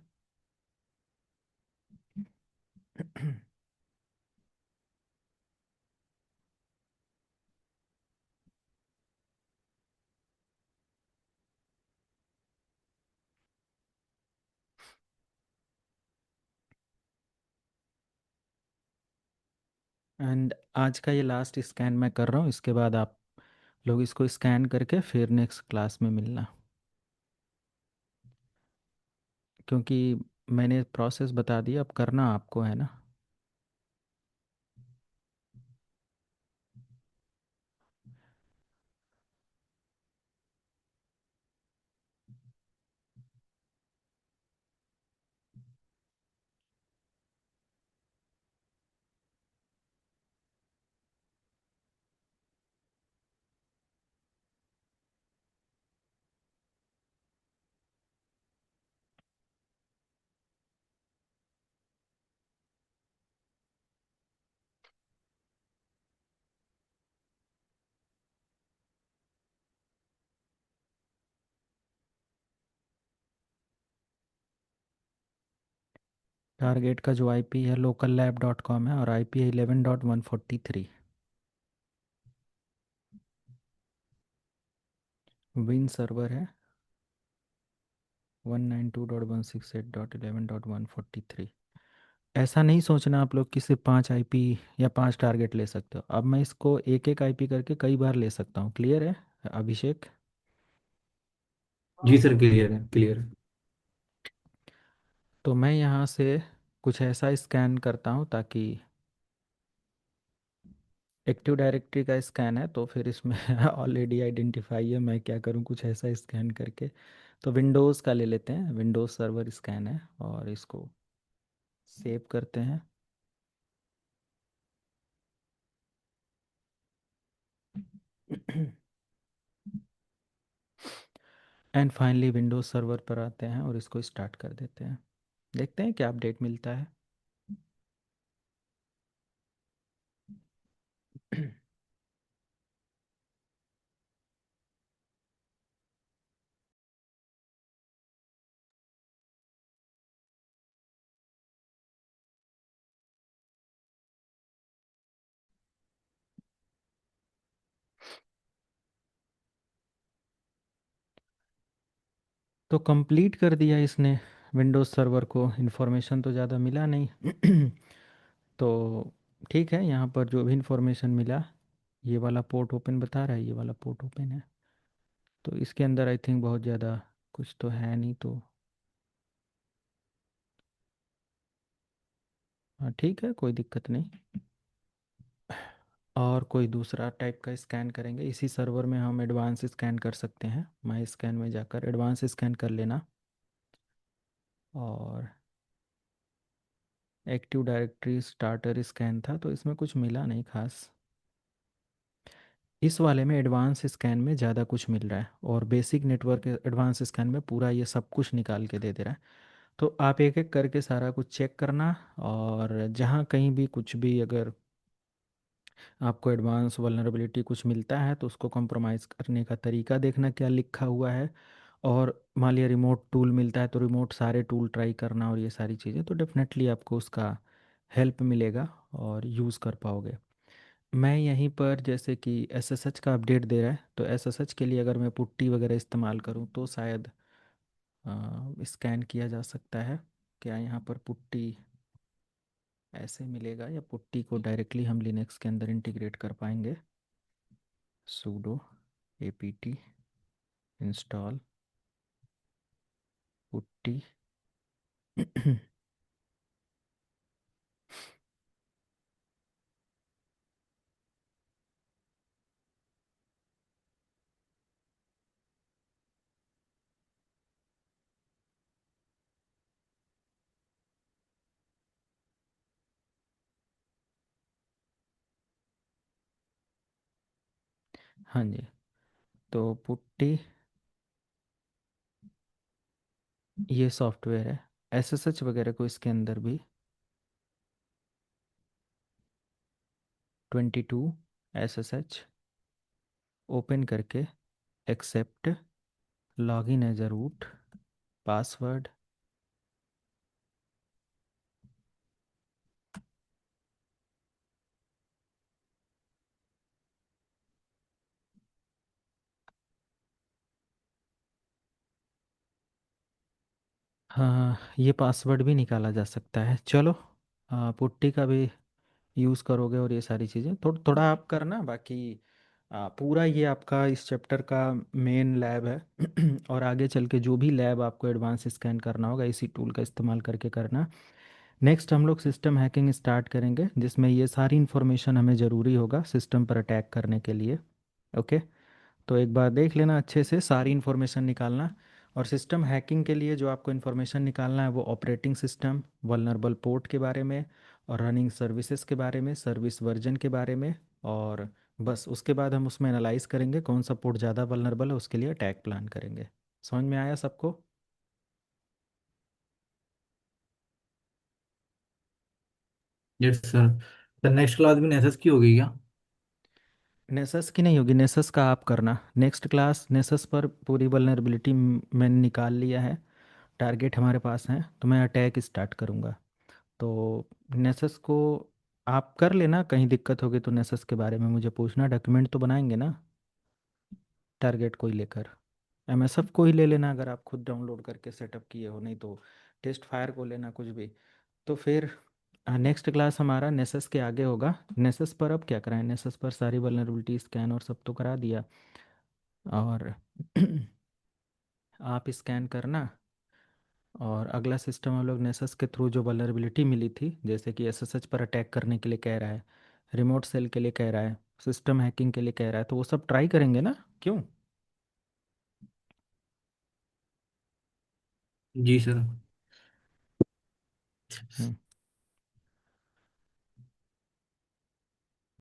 एंड आज का ये लास्ट स्कैन मैं कर रहा हूँ। इसके बाद आप लोग इसको स्कैन करके फिर नेक्स्ट क्लास में मिलना। क्योंकि मैंने प्रोसेस बता दिया, अब करना आपको है ना। टारगेट का जो आईपी है locallab.com है और आईपी है 11.143। विन सर्वर है 192.168.11.143। ऐसा नहीं सोचना आप लोग कि सिर्फ 5 आईपी या 5 टारगेट ले सकते हो। अब मैं इसको एक एक आईपी करके कई बार ले सकता हूँ। क्लियर है अभिषेक? जी सर, क्लियर है, क्लियर है। तो मैं यहाँ से कुछ ऐसा स्कैन करता हूँ ताकि एक्टिव डायरेक्टरी का स्कैन है तो फिर इसमें ऑलरेडी आइडेंटिफाई है। मैं क्या करूँ, कुछ ऐसा स्कैन करके। तो विंडोज़ का ले लेते हैं, विंडोज़ सर्वर स्कैन है और इसको सेव करते हैं। एंड फाइनली विंडोज़ सर्वर पर आते हैं और इसको स्टार्ट कर देते हैं। देखते हैं क्या अपडेट मिलता है। तो कंप्लीट कर दिया इसने विंडोज़ सर्वर को। इन्फॉर्मेशन तो ज़्यादा मिला नहीं। तो ठीक है, यहाँ पर जो भी इन्फॉर्मेशन मिला, ये वाला पोर्ट ओपन बता रहा है, ये वाला पोर्ट ओपन है। तो इसके अंदर आई थिंक बहुत ज़्यादा कुछ तो है नहीं। तो हाँ ठीक है, कोई दिक्कत नहीं। और कोई दूसरा टाइप का स्कैन करेंगे इसी सर्वर में। हम एडवांस स्कैन कर सकते हैं, माई स्कैन में जाकर एडवांस स्कैन कर लेना। और एक्टिव डायरेक्टरी स्टार्टर स्कैन था तो इसमें कुछ मिला नहीं खास। इस वाले में एडवांस स्कैन में ज़्यादा कुछ मिल रहा है और बेसिक नेटवर्क एडवांस स्कैन में पूरा ये सब कुछ निकाल के दे दे रहा है। तो आप एक एक करके सारा कुछ चेक करना। और जहाँ कहीं भी कुछ भी अगर आपको एडवांस वल्नरेबिलिटी कुछ मिलता है तो उसको कॉम्प्रोमाइज़ करने का तरीका देखना क्या लिखा हुआ है। और मान लिया रिमोट टूल मिलता है तो रिमोट सारे टूल ट्राई करना और ये सारी चीज़ें, तो डेफिनेटली आपको उसका हेल्प मिलेगा और यूज़ कर पाओगे। मैं यहीं पर जैसे कि एसएसएच का अपडेट दे रहा है तो एसएसएच के लिए अगर मैं पुट्टी वगैरह इस्तेमाल करूँ तो शायद स्कैन किया जा सकता है। क्या यहाँ पर पुट्टी ऐसे मिलेगा या पुट्टी को डायरेक्टली हम लिनक्स के अंदर इंटीग्रेट कर पाएंगे? sudo apt install putty. हाँ जी, तो पुट्टी ये सॉफ्टवेयर है। एसएसएच वगैरह को इसके अंदर भी 22 एसएसएच ओपन करके accept login as a root password. हाँ, ये पासवर्ड भी निकाला जा सकता है। चलो पुट्टी का भी यूज़ करोगे और ये सारी चीज़ें थोड़ा थोड़ा आप करना। बाकी पूरा ये आपका इस चैप्टर का मेन लैब है। और आगे चल के जो भी लैब आपको एडवांस स्कैन करना होगा इसी टूल का इस्तेमाल करके करना। नेक्स्ट हम लोग सिस्टम हैकिंग स्टार्ट करेंगे जिसमें ये सारी इन्फॉर्मेशन हमें ज़रूरी होगा सिस्टम पर अटैक करने के लिए। ओके, तो एक बार देख लेना अच्छे से, सारी इन्फॉर्मेशन निकालना। और सिस्टम हैकिंग के लिए जो आपको इन्फॉर्मेशन निकालना है वो ऑपरेटिंग सिस्टम, वल्नरेबल पोर्ट के बारे में और रनिंग सर्विसेज के बारे में, सर्विस वर्जन के बारे में। और बस उसके बाद हम उसमें एनालाइज करेंगे कौन सा पोर्ट ज़्यादा वल्नरेबल है, उसके लिए अटैक प्लान करेंगे। समझ में आया सबको? Yes sir. Sir next class भी नेसेस की होगी क्या? नेसस की नहीं होगी, नेसस का आप करना नेक्स्ट क्लास। नेसस पर पूरी वल्नरेबिलिटी मैंने निकाल लिया है, टारगेट हमारे पास हैं, तो मैं अटैक स्टार्ट करूँगा। तो नेसस को आप कर लेना, कहीं दिक्कत होगी तो नेसस के बारे में मुझे पूछना। डॉक्यूमेंट तो बनाएंगे ना टारगेट को ही लेकर। एमएसएफ को ही ले लेना अगर आप खुद डाउनलोड करके सेटअप किए हो, नहीं तो टेस्ट फायर को लेना, कुछ भी। तो फिर नेक्स्ट क्लास हमारा नेसस के आगे होगा। नेसस पर अब क्या कराएं, नेसस पर सारी वल्नरेबिलिटी स्कैन और सब तो करा दिया। और आप स्कैन करना। और अगला सिस्टम हम लोग नेसस के थ्रू जो वल्नरेबिलिटी मिली थी, जैसे कि एसएसएच पर अटैक करने के लिए कह रहा है, रिमोट सेल के लिए कह रहा है, सिस्टम हैकिंग के लिए कह रहा है, तो वो सब ट्राई करेंगे ना, क्यों? जी सर। हम्म